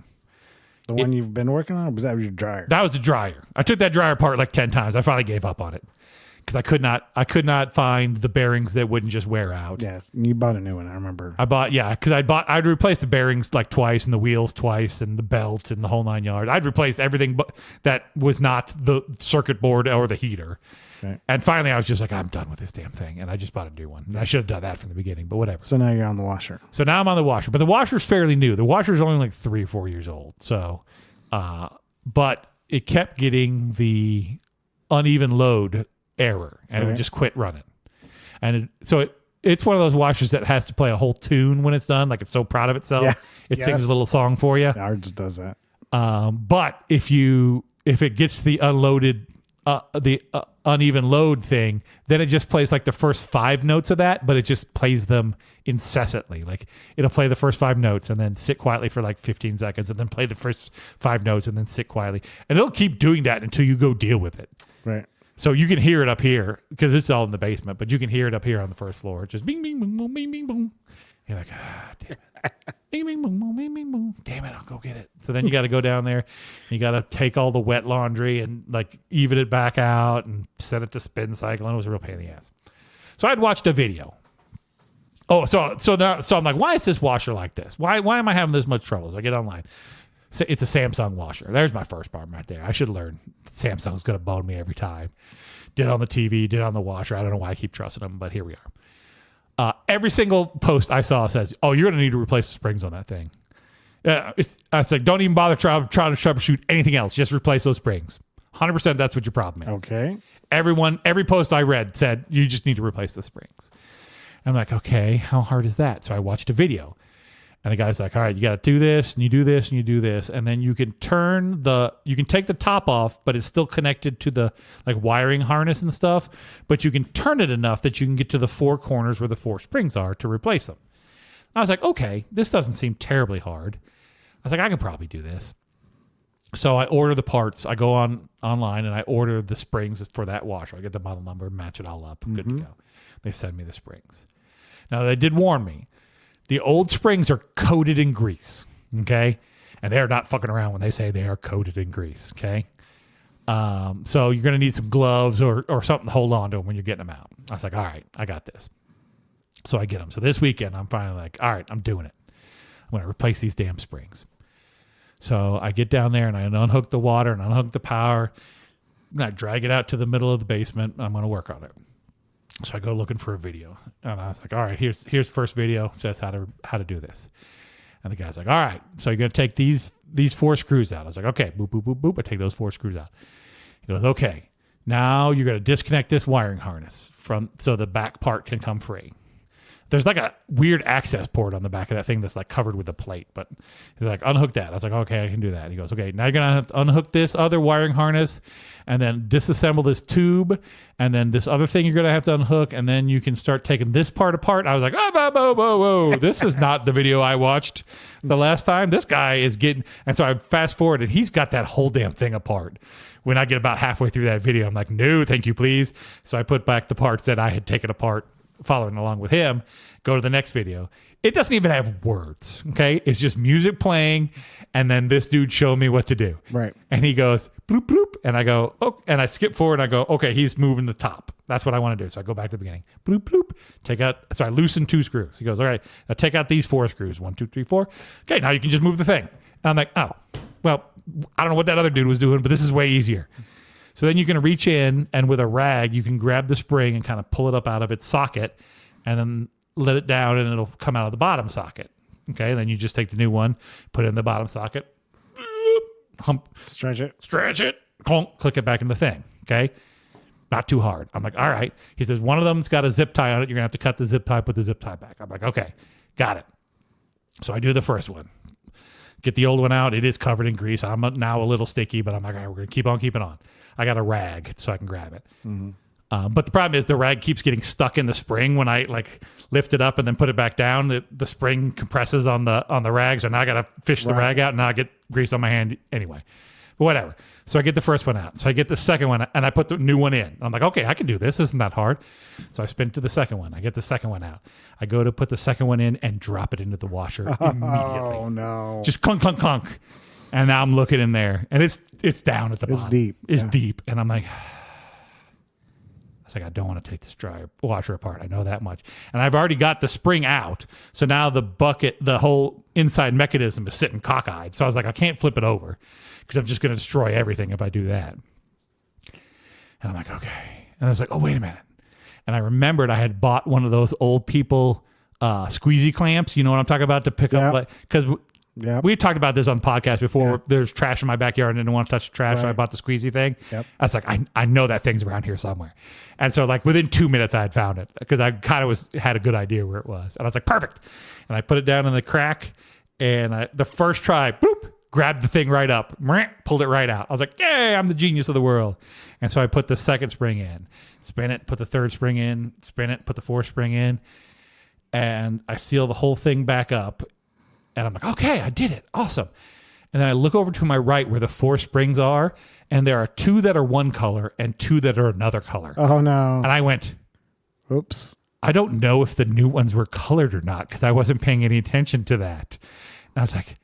The one you've been working on, or was that your dryer? That was the dryer. I took that dryer apart like 10 times. I finally gave up on it because I could not find the bearings that wouldn't just wear out. Yes, and you bought a new one. I remember. I'd replaced the bearings like twice and the wheels twice and the belt and the whole 9 yards. I'd replaced everything that was not the circuit board or the heater. Okay. And finally, I was just like, I'm done with this damn thing. And I just bought a new one. And I should have done that from the beginning, but whatever. So now you're on the washer. So now I'm on the washer. But the washer's fairly new. The washer's only like 3 or 4 years old. So, but it kept getting the uneven load error. And it would just quit running. And it's one of those washers that has to play a whole tune when it's done. Like it's so proud of itself. Yeah. It sings a little song for you. Ours just does that. But if it gets the unloaded, uneven load thing, then it just plays like the first 5 notes of that, but it just plays them incessantly. Like it'll play the first 5 notes and then sit quietly for like 15 seconds and then play the first 5 notes and then sit quietly. And it'll keep doing that until you go deal with it. Right. So you can hear it up here because it's all in the basement, but you can hear it up here on the first floor. Just bing, bing, boom, boom, bing, bing, boom. You're like, damn it. Bing, bing, boom, boom, bing, bing, boom. Damn it, I'll go get it. So then you got to go down there. And you got to take all the wet laundry and like even it back out and set it to spin cycle. And it was a real pain in the ass. So I'd watched a video. Oh, so I'm like, why is this washer like this? Why am I having this much trouble? So I get online. So it's a Samsung washer. There's my first problem right there. I should learn. Samsung's going to bone me every time. Did on the TV, did on the washer. I don't know why I keep trusting them, but here we are. Every single post I saw says, oh, you're going to need to replace the springs on that thing. It's like, don't even bother trying to troubleshoot anything else. Just replace those springs. 100% that's what your problem is. Okay. Every post I read said, you just need to replace the springs. I'm like, okay, how hard is that? So I watched a video. And the guy's like, all right, you got to do this, and you do this, and you do this. And then you can you can take the top off, but it's still connected to the like wiring harness and stuff. But you can turn it enough that you can get to the 4 corners where the 4 springs are to replace them. I was like, okay, this doesn't seem terribly hard. I was like, I can probably do this. So I order the parts. I go online and I order the springs for that washer. I get the model number, match it all up. I'm good to go. They send me the springs. Now, they did warn me. The old springs are coated in grease, okay? And they're not fucking around when they say they are coated in grease, okay? So you're going to need some gloves or something to hold on to them when you're getting them out. I was like, all right, I got this. So I get them. So this weekend, I'm finally like, all right, I'm doing it. I'm going to replace these damn springs. So I get down there and I unhook the water and unhook the power. And I drag it out to the middle of the basement. And I'm going to work on it. So I go looking for a video, and I was like, all right, here's the first video. It says how to do this. And the guy's like, all right, so you're going to take these 4 screws out. I was like, okay, boop, boop, boop, boop. I take those 4 screws out. He goes, okay, now you're going to disconnect this wiring harness so the back part can come free. There's like a weird access port on the back of that thing that's like covered with a plate, but he's like, unhook that. I was like, okay, I can do that. And he goes, okay, now you're going to have to unhook this other wiring harness and then disassemble this tube. And then this other thing you're going to have to unhook. And then you can start taking this part apart. I was like, whoa. This is not the video I watched the last time. This guy is getting, and so I fast forward and he's got that whole damn thing apart. When I get about halfway through that video, I'm like, no, thank you, please. So I put back the parts that I had taken apart following along with him, go to the next video. It doesn't even have words, okay? It's just music playing, and then this dude showed me what to do. Right. And he goes, bloop, bloop, and I go, oh, and I skip forward, and I go, okay, he's moving the top. That's what I want to do. So I go back to the beginning. Bloop, bloop, take out, so I loosen 2 screws. He goes, all right, now take out these 4 screws. 1, 2, 3, 4. Okay, now you can just move the thing. And I'm like, oh, well, I don't know what that other dude was doing, but this is way easier. So then you can reach in, and with a rag, you can grab the spring and kind of pull it up out of its socket, and then let it down, and it'll come out of the bottom socket. Okay, then you just take the new one, put it in the bottom socket, stretch it, click it back in the thing. Okay, not too hard. I'm like, all right. He says one of them's got a zip tie on it. You're gonna have to cut the zip tie, put the zip tie back. I'm like, okay, got it. So I do the first one. Get the old one out. It is covered in grease. I'm now a little sticky, but I'm like, all right, we're gonna keep on keeping on. I got a rag so I can grab it. Mm-hmm. But the problem is the rag keeps getting stuck in the spring when I like lift it up and then put it back down. The spring compresses on the rag, so now I got to fish the rag out, and now I get grease on my hand anyway. But whatever. So I get the first one out. So I get the second one, and I put the new one in. I'm like, okay, I can do this. This isn't that hard. So I spin to the second one. I get the second one out. I go to put the second one in and drop it into the washer immediately. Oh no! Just clunk, clunk, clunk. And now I'm looking in there, and it's down at the bottom. It's deep. It's deep, and I'm like. It's like, I don't want to take this washer apart. I know that much. And I've already got the spring out. So now the bucket, the whole inside mechanism is sitting cockeyed. So I was like, I can't flip it over because I'm just going to destroy everything if I do that. And I'm like, okay. And I was like, oh, wait a minute. And I remembered I had bought one of those old people squeezy clamps. You know what I'm talking about? To pick up, because we talked about this on the podcast before. Yep. There's trash in my backyard and I didn't want to touch the trash, so I bought the squeezy thing. Yep. I was like, I know that thing's around here somewhere. And so like within 2 minutes I had found it because I kind of had a good idea where it was. And I was like, perfect. And I put it down in the crack, and the first try, boop, grabbed the thing right up, pulled it right out. I was like, yay, I'm the genius of the world. And so I put the second spring in, spin it, put the third spring in, spin it, put the fourth spring in, and I seal the whole thing back up. And I'm like, okay, I did it. Awesome. And then I look over to my right where the 4 springs are, and there are 2 that are one color and 2 that are another color. Oh, no. And I went, oops. I don't know if the new ones were colored or not because I wasn't paying any attention to that. And I was like,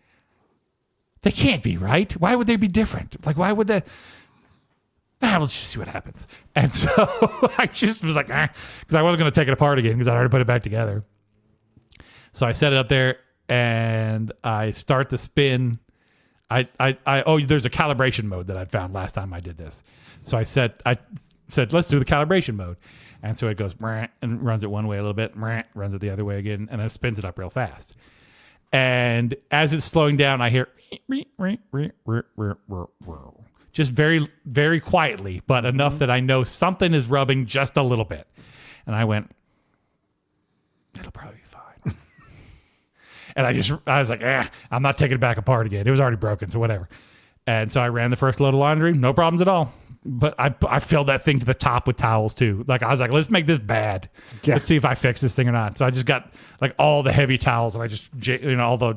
they can't be, right? Why would they be different? Like, why would that? Let's just see what happens. And so I just was like, because I wasn't going to take it apart again because I already put it back together. So I set it up there. And I start the spin. There's a calibration mode that I'd found last time I did this. So I said, let's do the calibration mode. And so it goes and runs it one way a little bit, runs it the other way again, and then it spins it up real fast. And as it's slowing down, I hear just very, very quietly, but enough that I know something is rubbing just a little bit. And I went, it'll probably be fine. And I was like, I'm not taking it back apart again. It was already broken, so whatever. And so I ran the first load of laundry, no problems at all. But I filled that thing to the top with towels too. Like I was like, let's make this bad. Yeah. Let's see if I fix this thing or not. So I just got like all the heavy towels, and I just, all the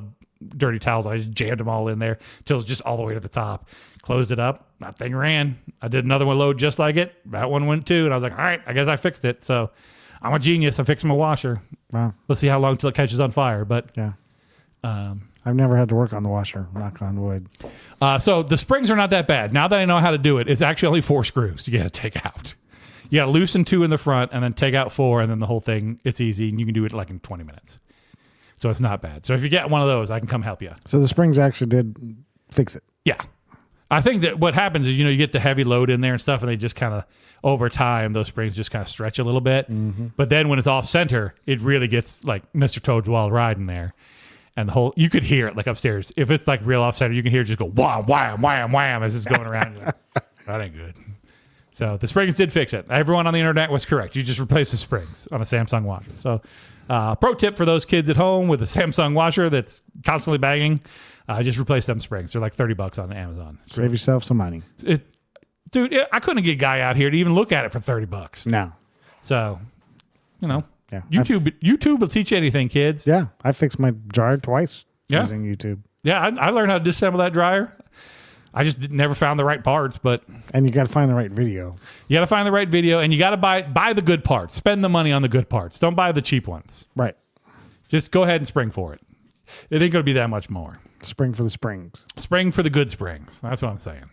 dirty towels, I just jammed them all in there till it was just all the way to the top. Closed it up. That thing ran. I did another one load just like it. That one went too. And I was like, all right, I guess I fixed it. So I'm a genius. I fixed my washer. Wow. Let's see how long till it catches on fire. But yeah. I've never had to work on the washer, knock on wood. So the springs are not that bad. Now that I know how to do it, it's actually only 4 screws you got to take out. You got to loosen 2 in the front and then take out 4, and then the whole thing, it's easy, and you can do it like in 20 minutes. So it's not bad. So if you get one of those, I can come help you. So the springs actually did fix it. Yeah. I think that what happens is, you get the heavy load in there and stuff, and they just kind of, over time, those springs just kind of stretch a little bit. Mm-hmm. But then when it's off center, it really gets like Mr. Toad's Wild Ride in there. And you could hear it like upstairs. If it's like real off center, you can hear it just go wham, wham, wham, wham as it's going around. You're like, that ain't good. So the springs did fix it. Everyone on the internet was correct. You just replace the springs on a Samsung washer. So pro tip for those kids at home with a Samsung washer that's constantly banging, just replace them springs. They're like $30 on Amazon. Save yourself some money. Dude, I couldn't get a guy out here to even look at it for $30. No. So, yeah. YouTube will teach you anything, kids. Yeah. I fixed my dryer twice using YouTube. Yeah, I learned how to disassemble that dryer. I just never found the right parts, and you got to find the right video. You got to find the right video, and you got to buy the good parts. Spend the money on the good parts. Don't buy the cheap ones. Right. Just go ahead and spring for it. It ain't going to be that much more. Spring for the springs. Spring for the good springs. That's what I'm saying.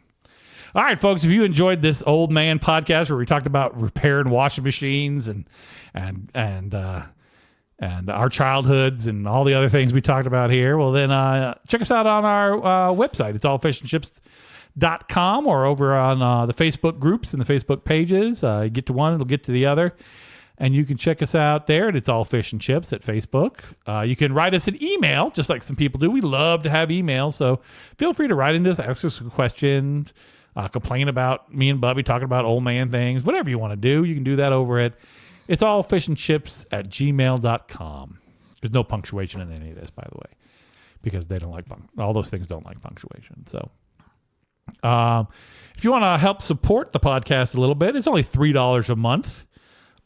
All right, folks, if you enjoyed this old man podcast where we talked about repairing washing machines and our childhoods and all the other things we talked about here, well, then check us out on our website. It's allfishandchips.com or over on the Facebook groups and the Facebook pages. You get to one, it'll get to the other. And you can check us out there, and it's All Fish and Chips at Facebook. You can write us an email, just like some people do. We love to have emails, so feel free to write into us, ask us a question, complain about me and Bubby talking about old man things, whatever you want to do. You can do that over at it's allfishandchips@gmail.com. There's no punctuation in any of this, by the way, because they don't like all those things don't like punctuation. So if you want to help support the podcast a little bit, it's only $3 a month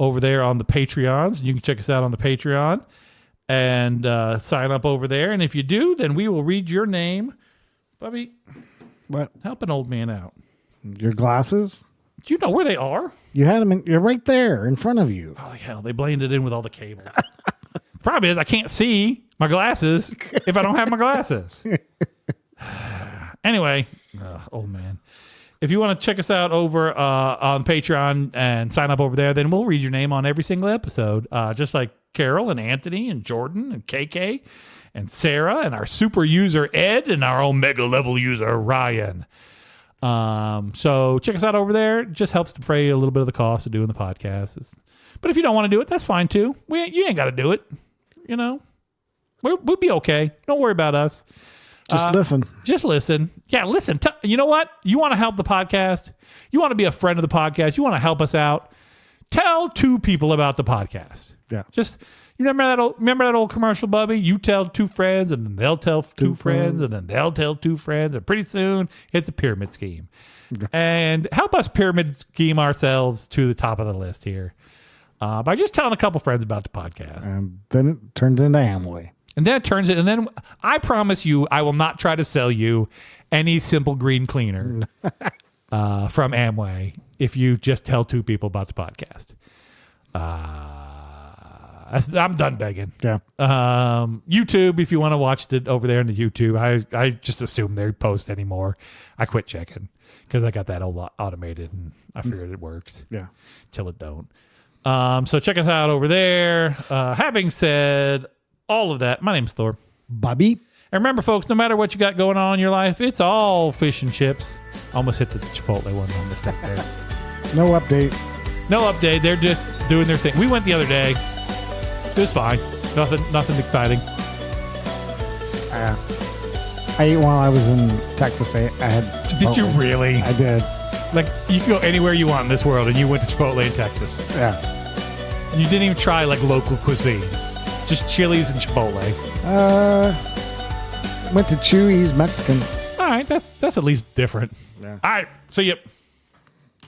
over there on the Patreons. You can check us out on the Patreon and sign up over there. And if you do, then we will read your name. Bubby, what? Help an old man out. Your glasses? Do you know where they are? You had them. You're right there in front of you. Holy hell, they blended in with all the cables. Problem is, I can't see my glasses if I don't have my glasses. Anyway, old man. If you want to check us out over on Patreon and sign up over there, then we'll read your name on every single episode. Just like Carol and Anthony and Jordan and KK and Sarah and our super user Ed and our Omega level user Ryan. So check us out over there. It just helps to pay a little bit of the cost of doing the podcast. But if you don't want to do it, that's fine too. You ain't got to do it. You know, we'll be okay. Don't worry about us. Just listen. Just listen. Yeah, listen. You know what? You want to help the podcast? You want to be a friend of the podcast? You want to help us out? Tell 2 people about the podcast. Yeah. Just you remember that old commercial, Bubby? You tell 2 friends, and then they'll tell 2 friends, and then they'll tell 2 friends, and pretty soon it's a pyramid scheme. Yeah. And help us pyramid scheme ourselves to the top of the list here by just telling a couple friends about the podcast. And then it turns into Amway. And then it turns it, and then I promise you, I will not try to sell you any Simple Green cleaner from Amway if you just tell 2 people about the podcast. I'm done begging. Yeah. YouTube, if you want to watch it over there in the YouTube, I just assume they post anymore. I quit checking because I got that all automated, and I figured it works. Yeah. Till it don't. So check us out over there. Having said all of that, my name's Thor. Bubby. And remember, folks, no matter what you got going on in your life, it's all fish and chips. Almost hit the Chipotle one on mistake there. No update. No update. They're just doing their thing. We went the other day. It was fine. Nothing exciting. I ate while I was in Texas. I had Chipotle. Did you really? I did. Like, you can go anywhere you want in this world, and you went to Chipotle in Texas. Yeah. You didn't even try, like, local cuisine. Just Chili's and Chipotle. Went to Chewy's Mexican. All right, that's at least different. Yeah. All right, see you.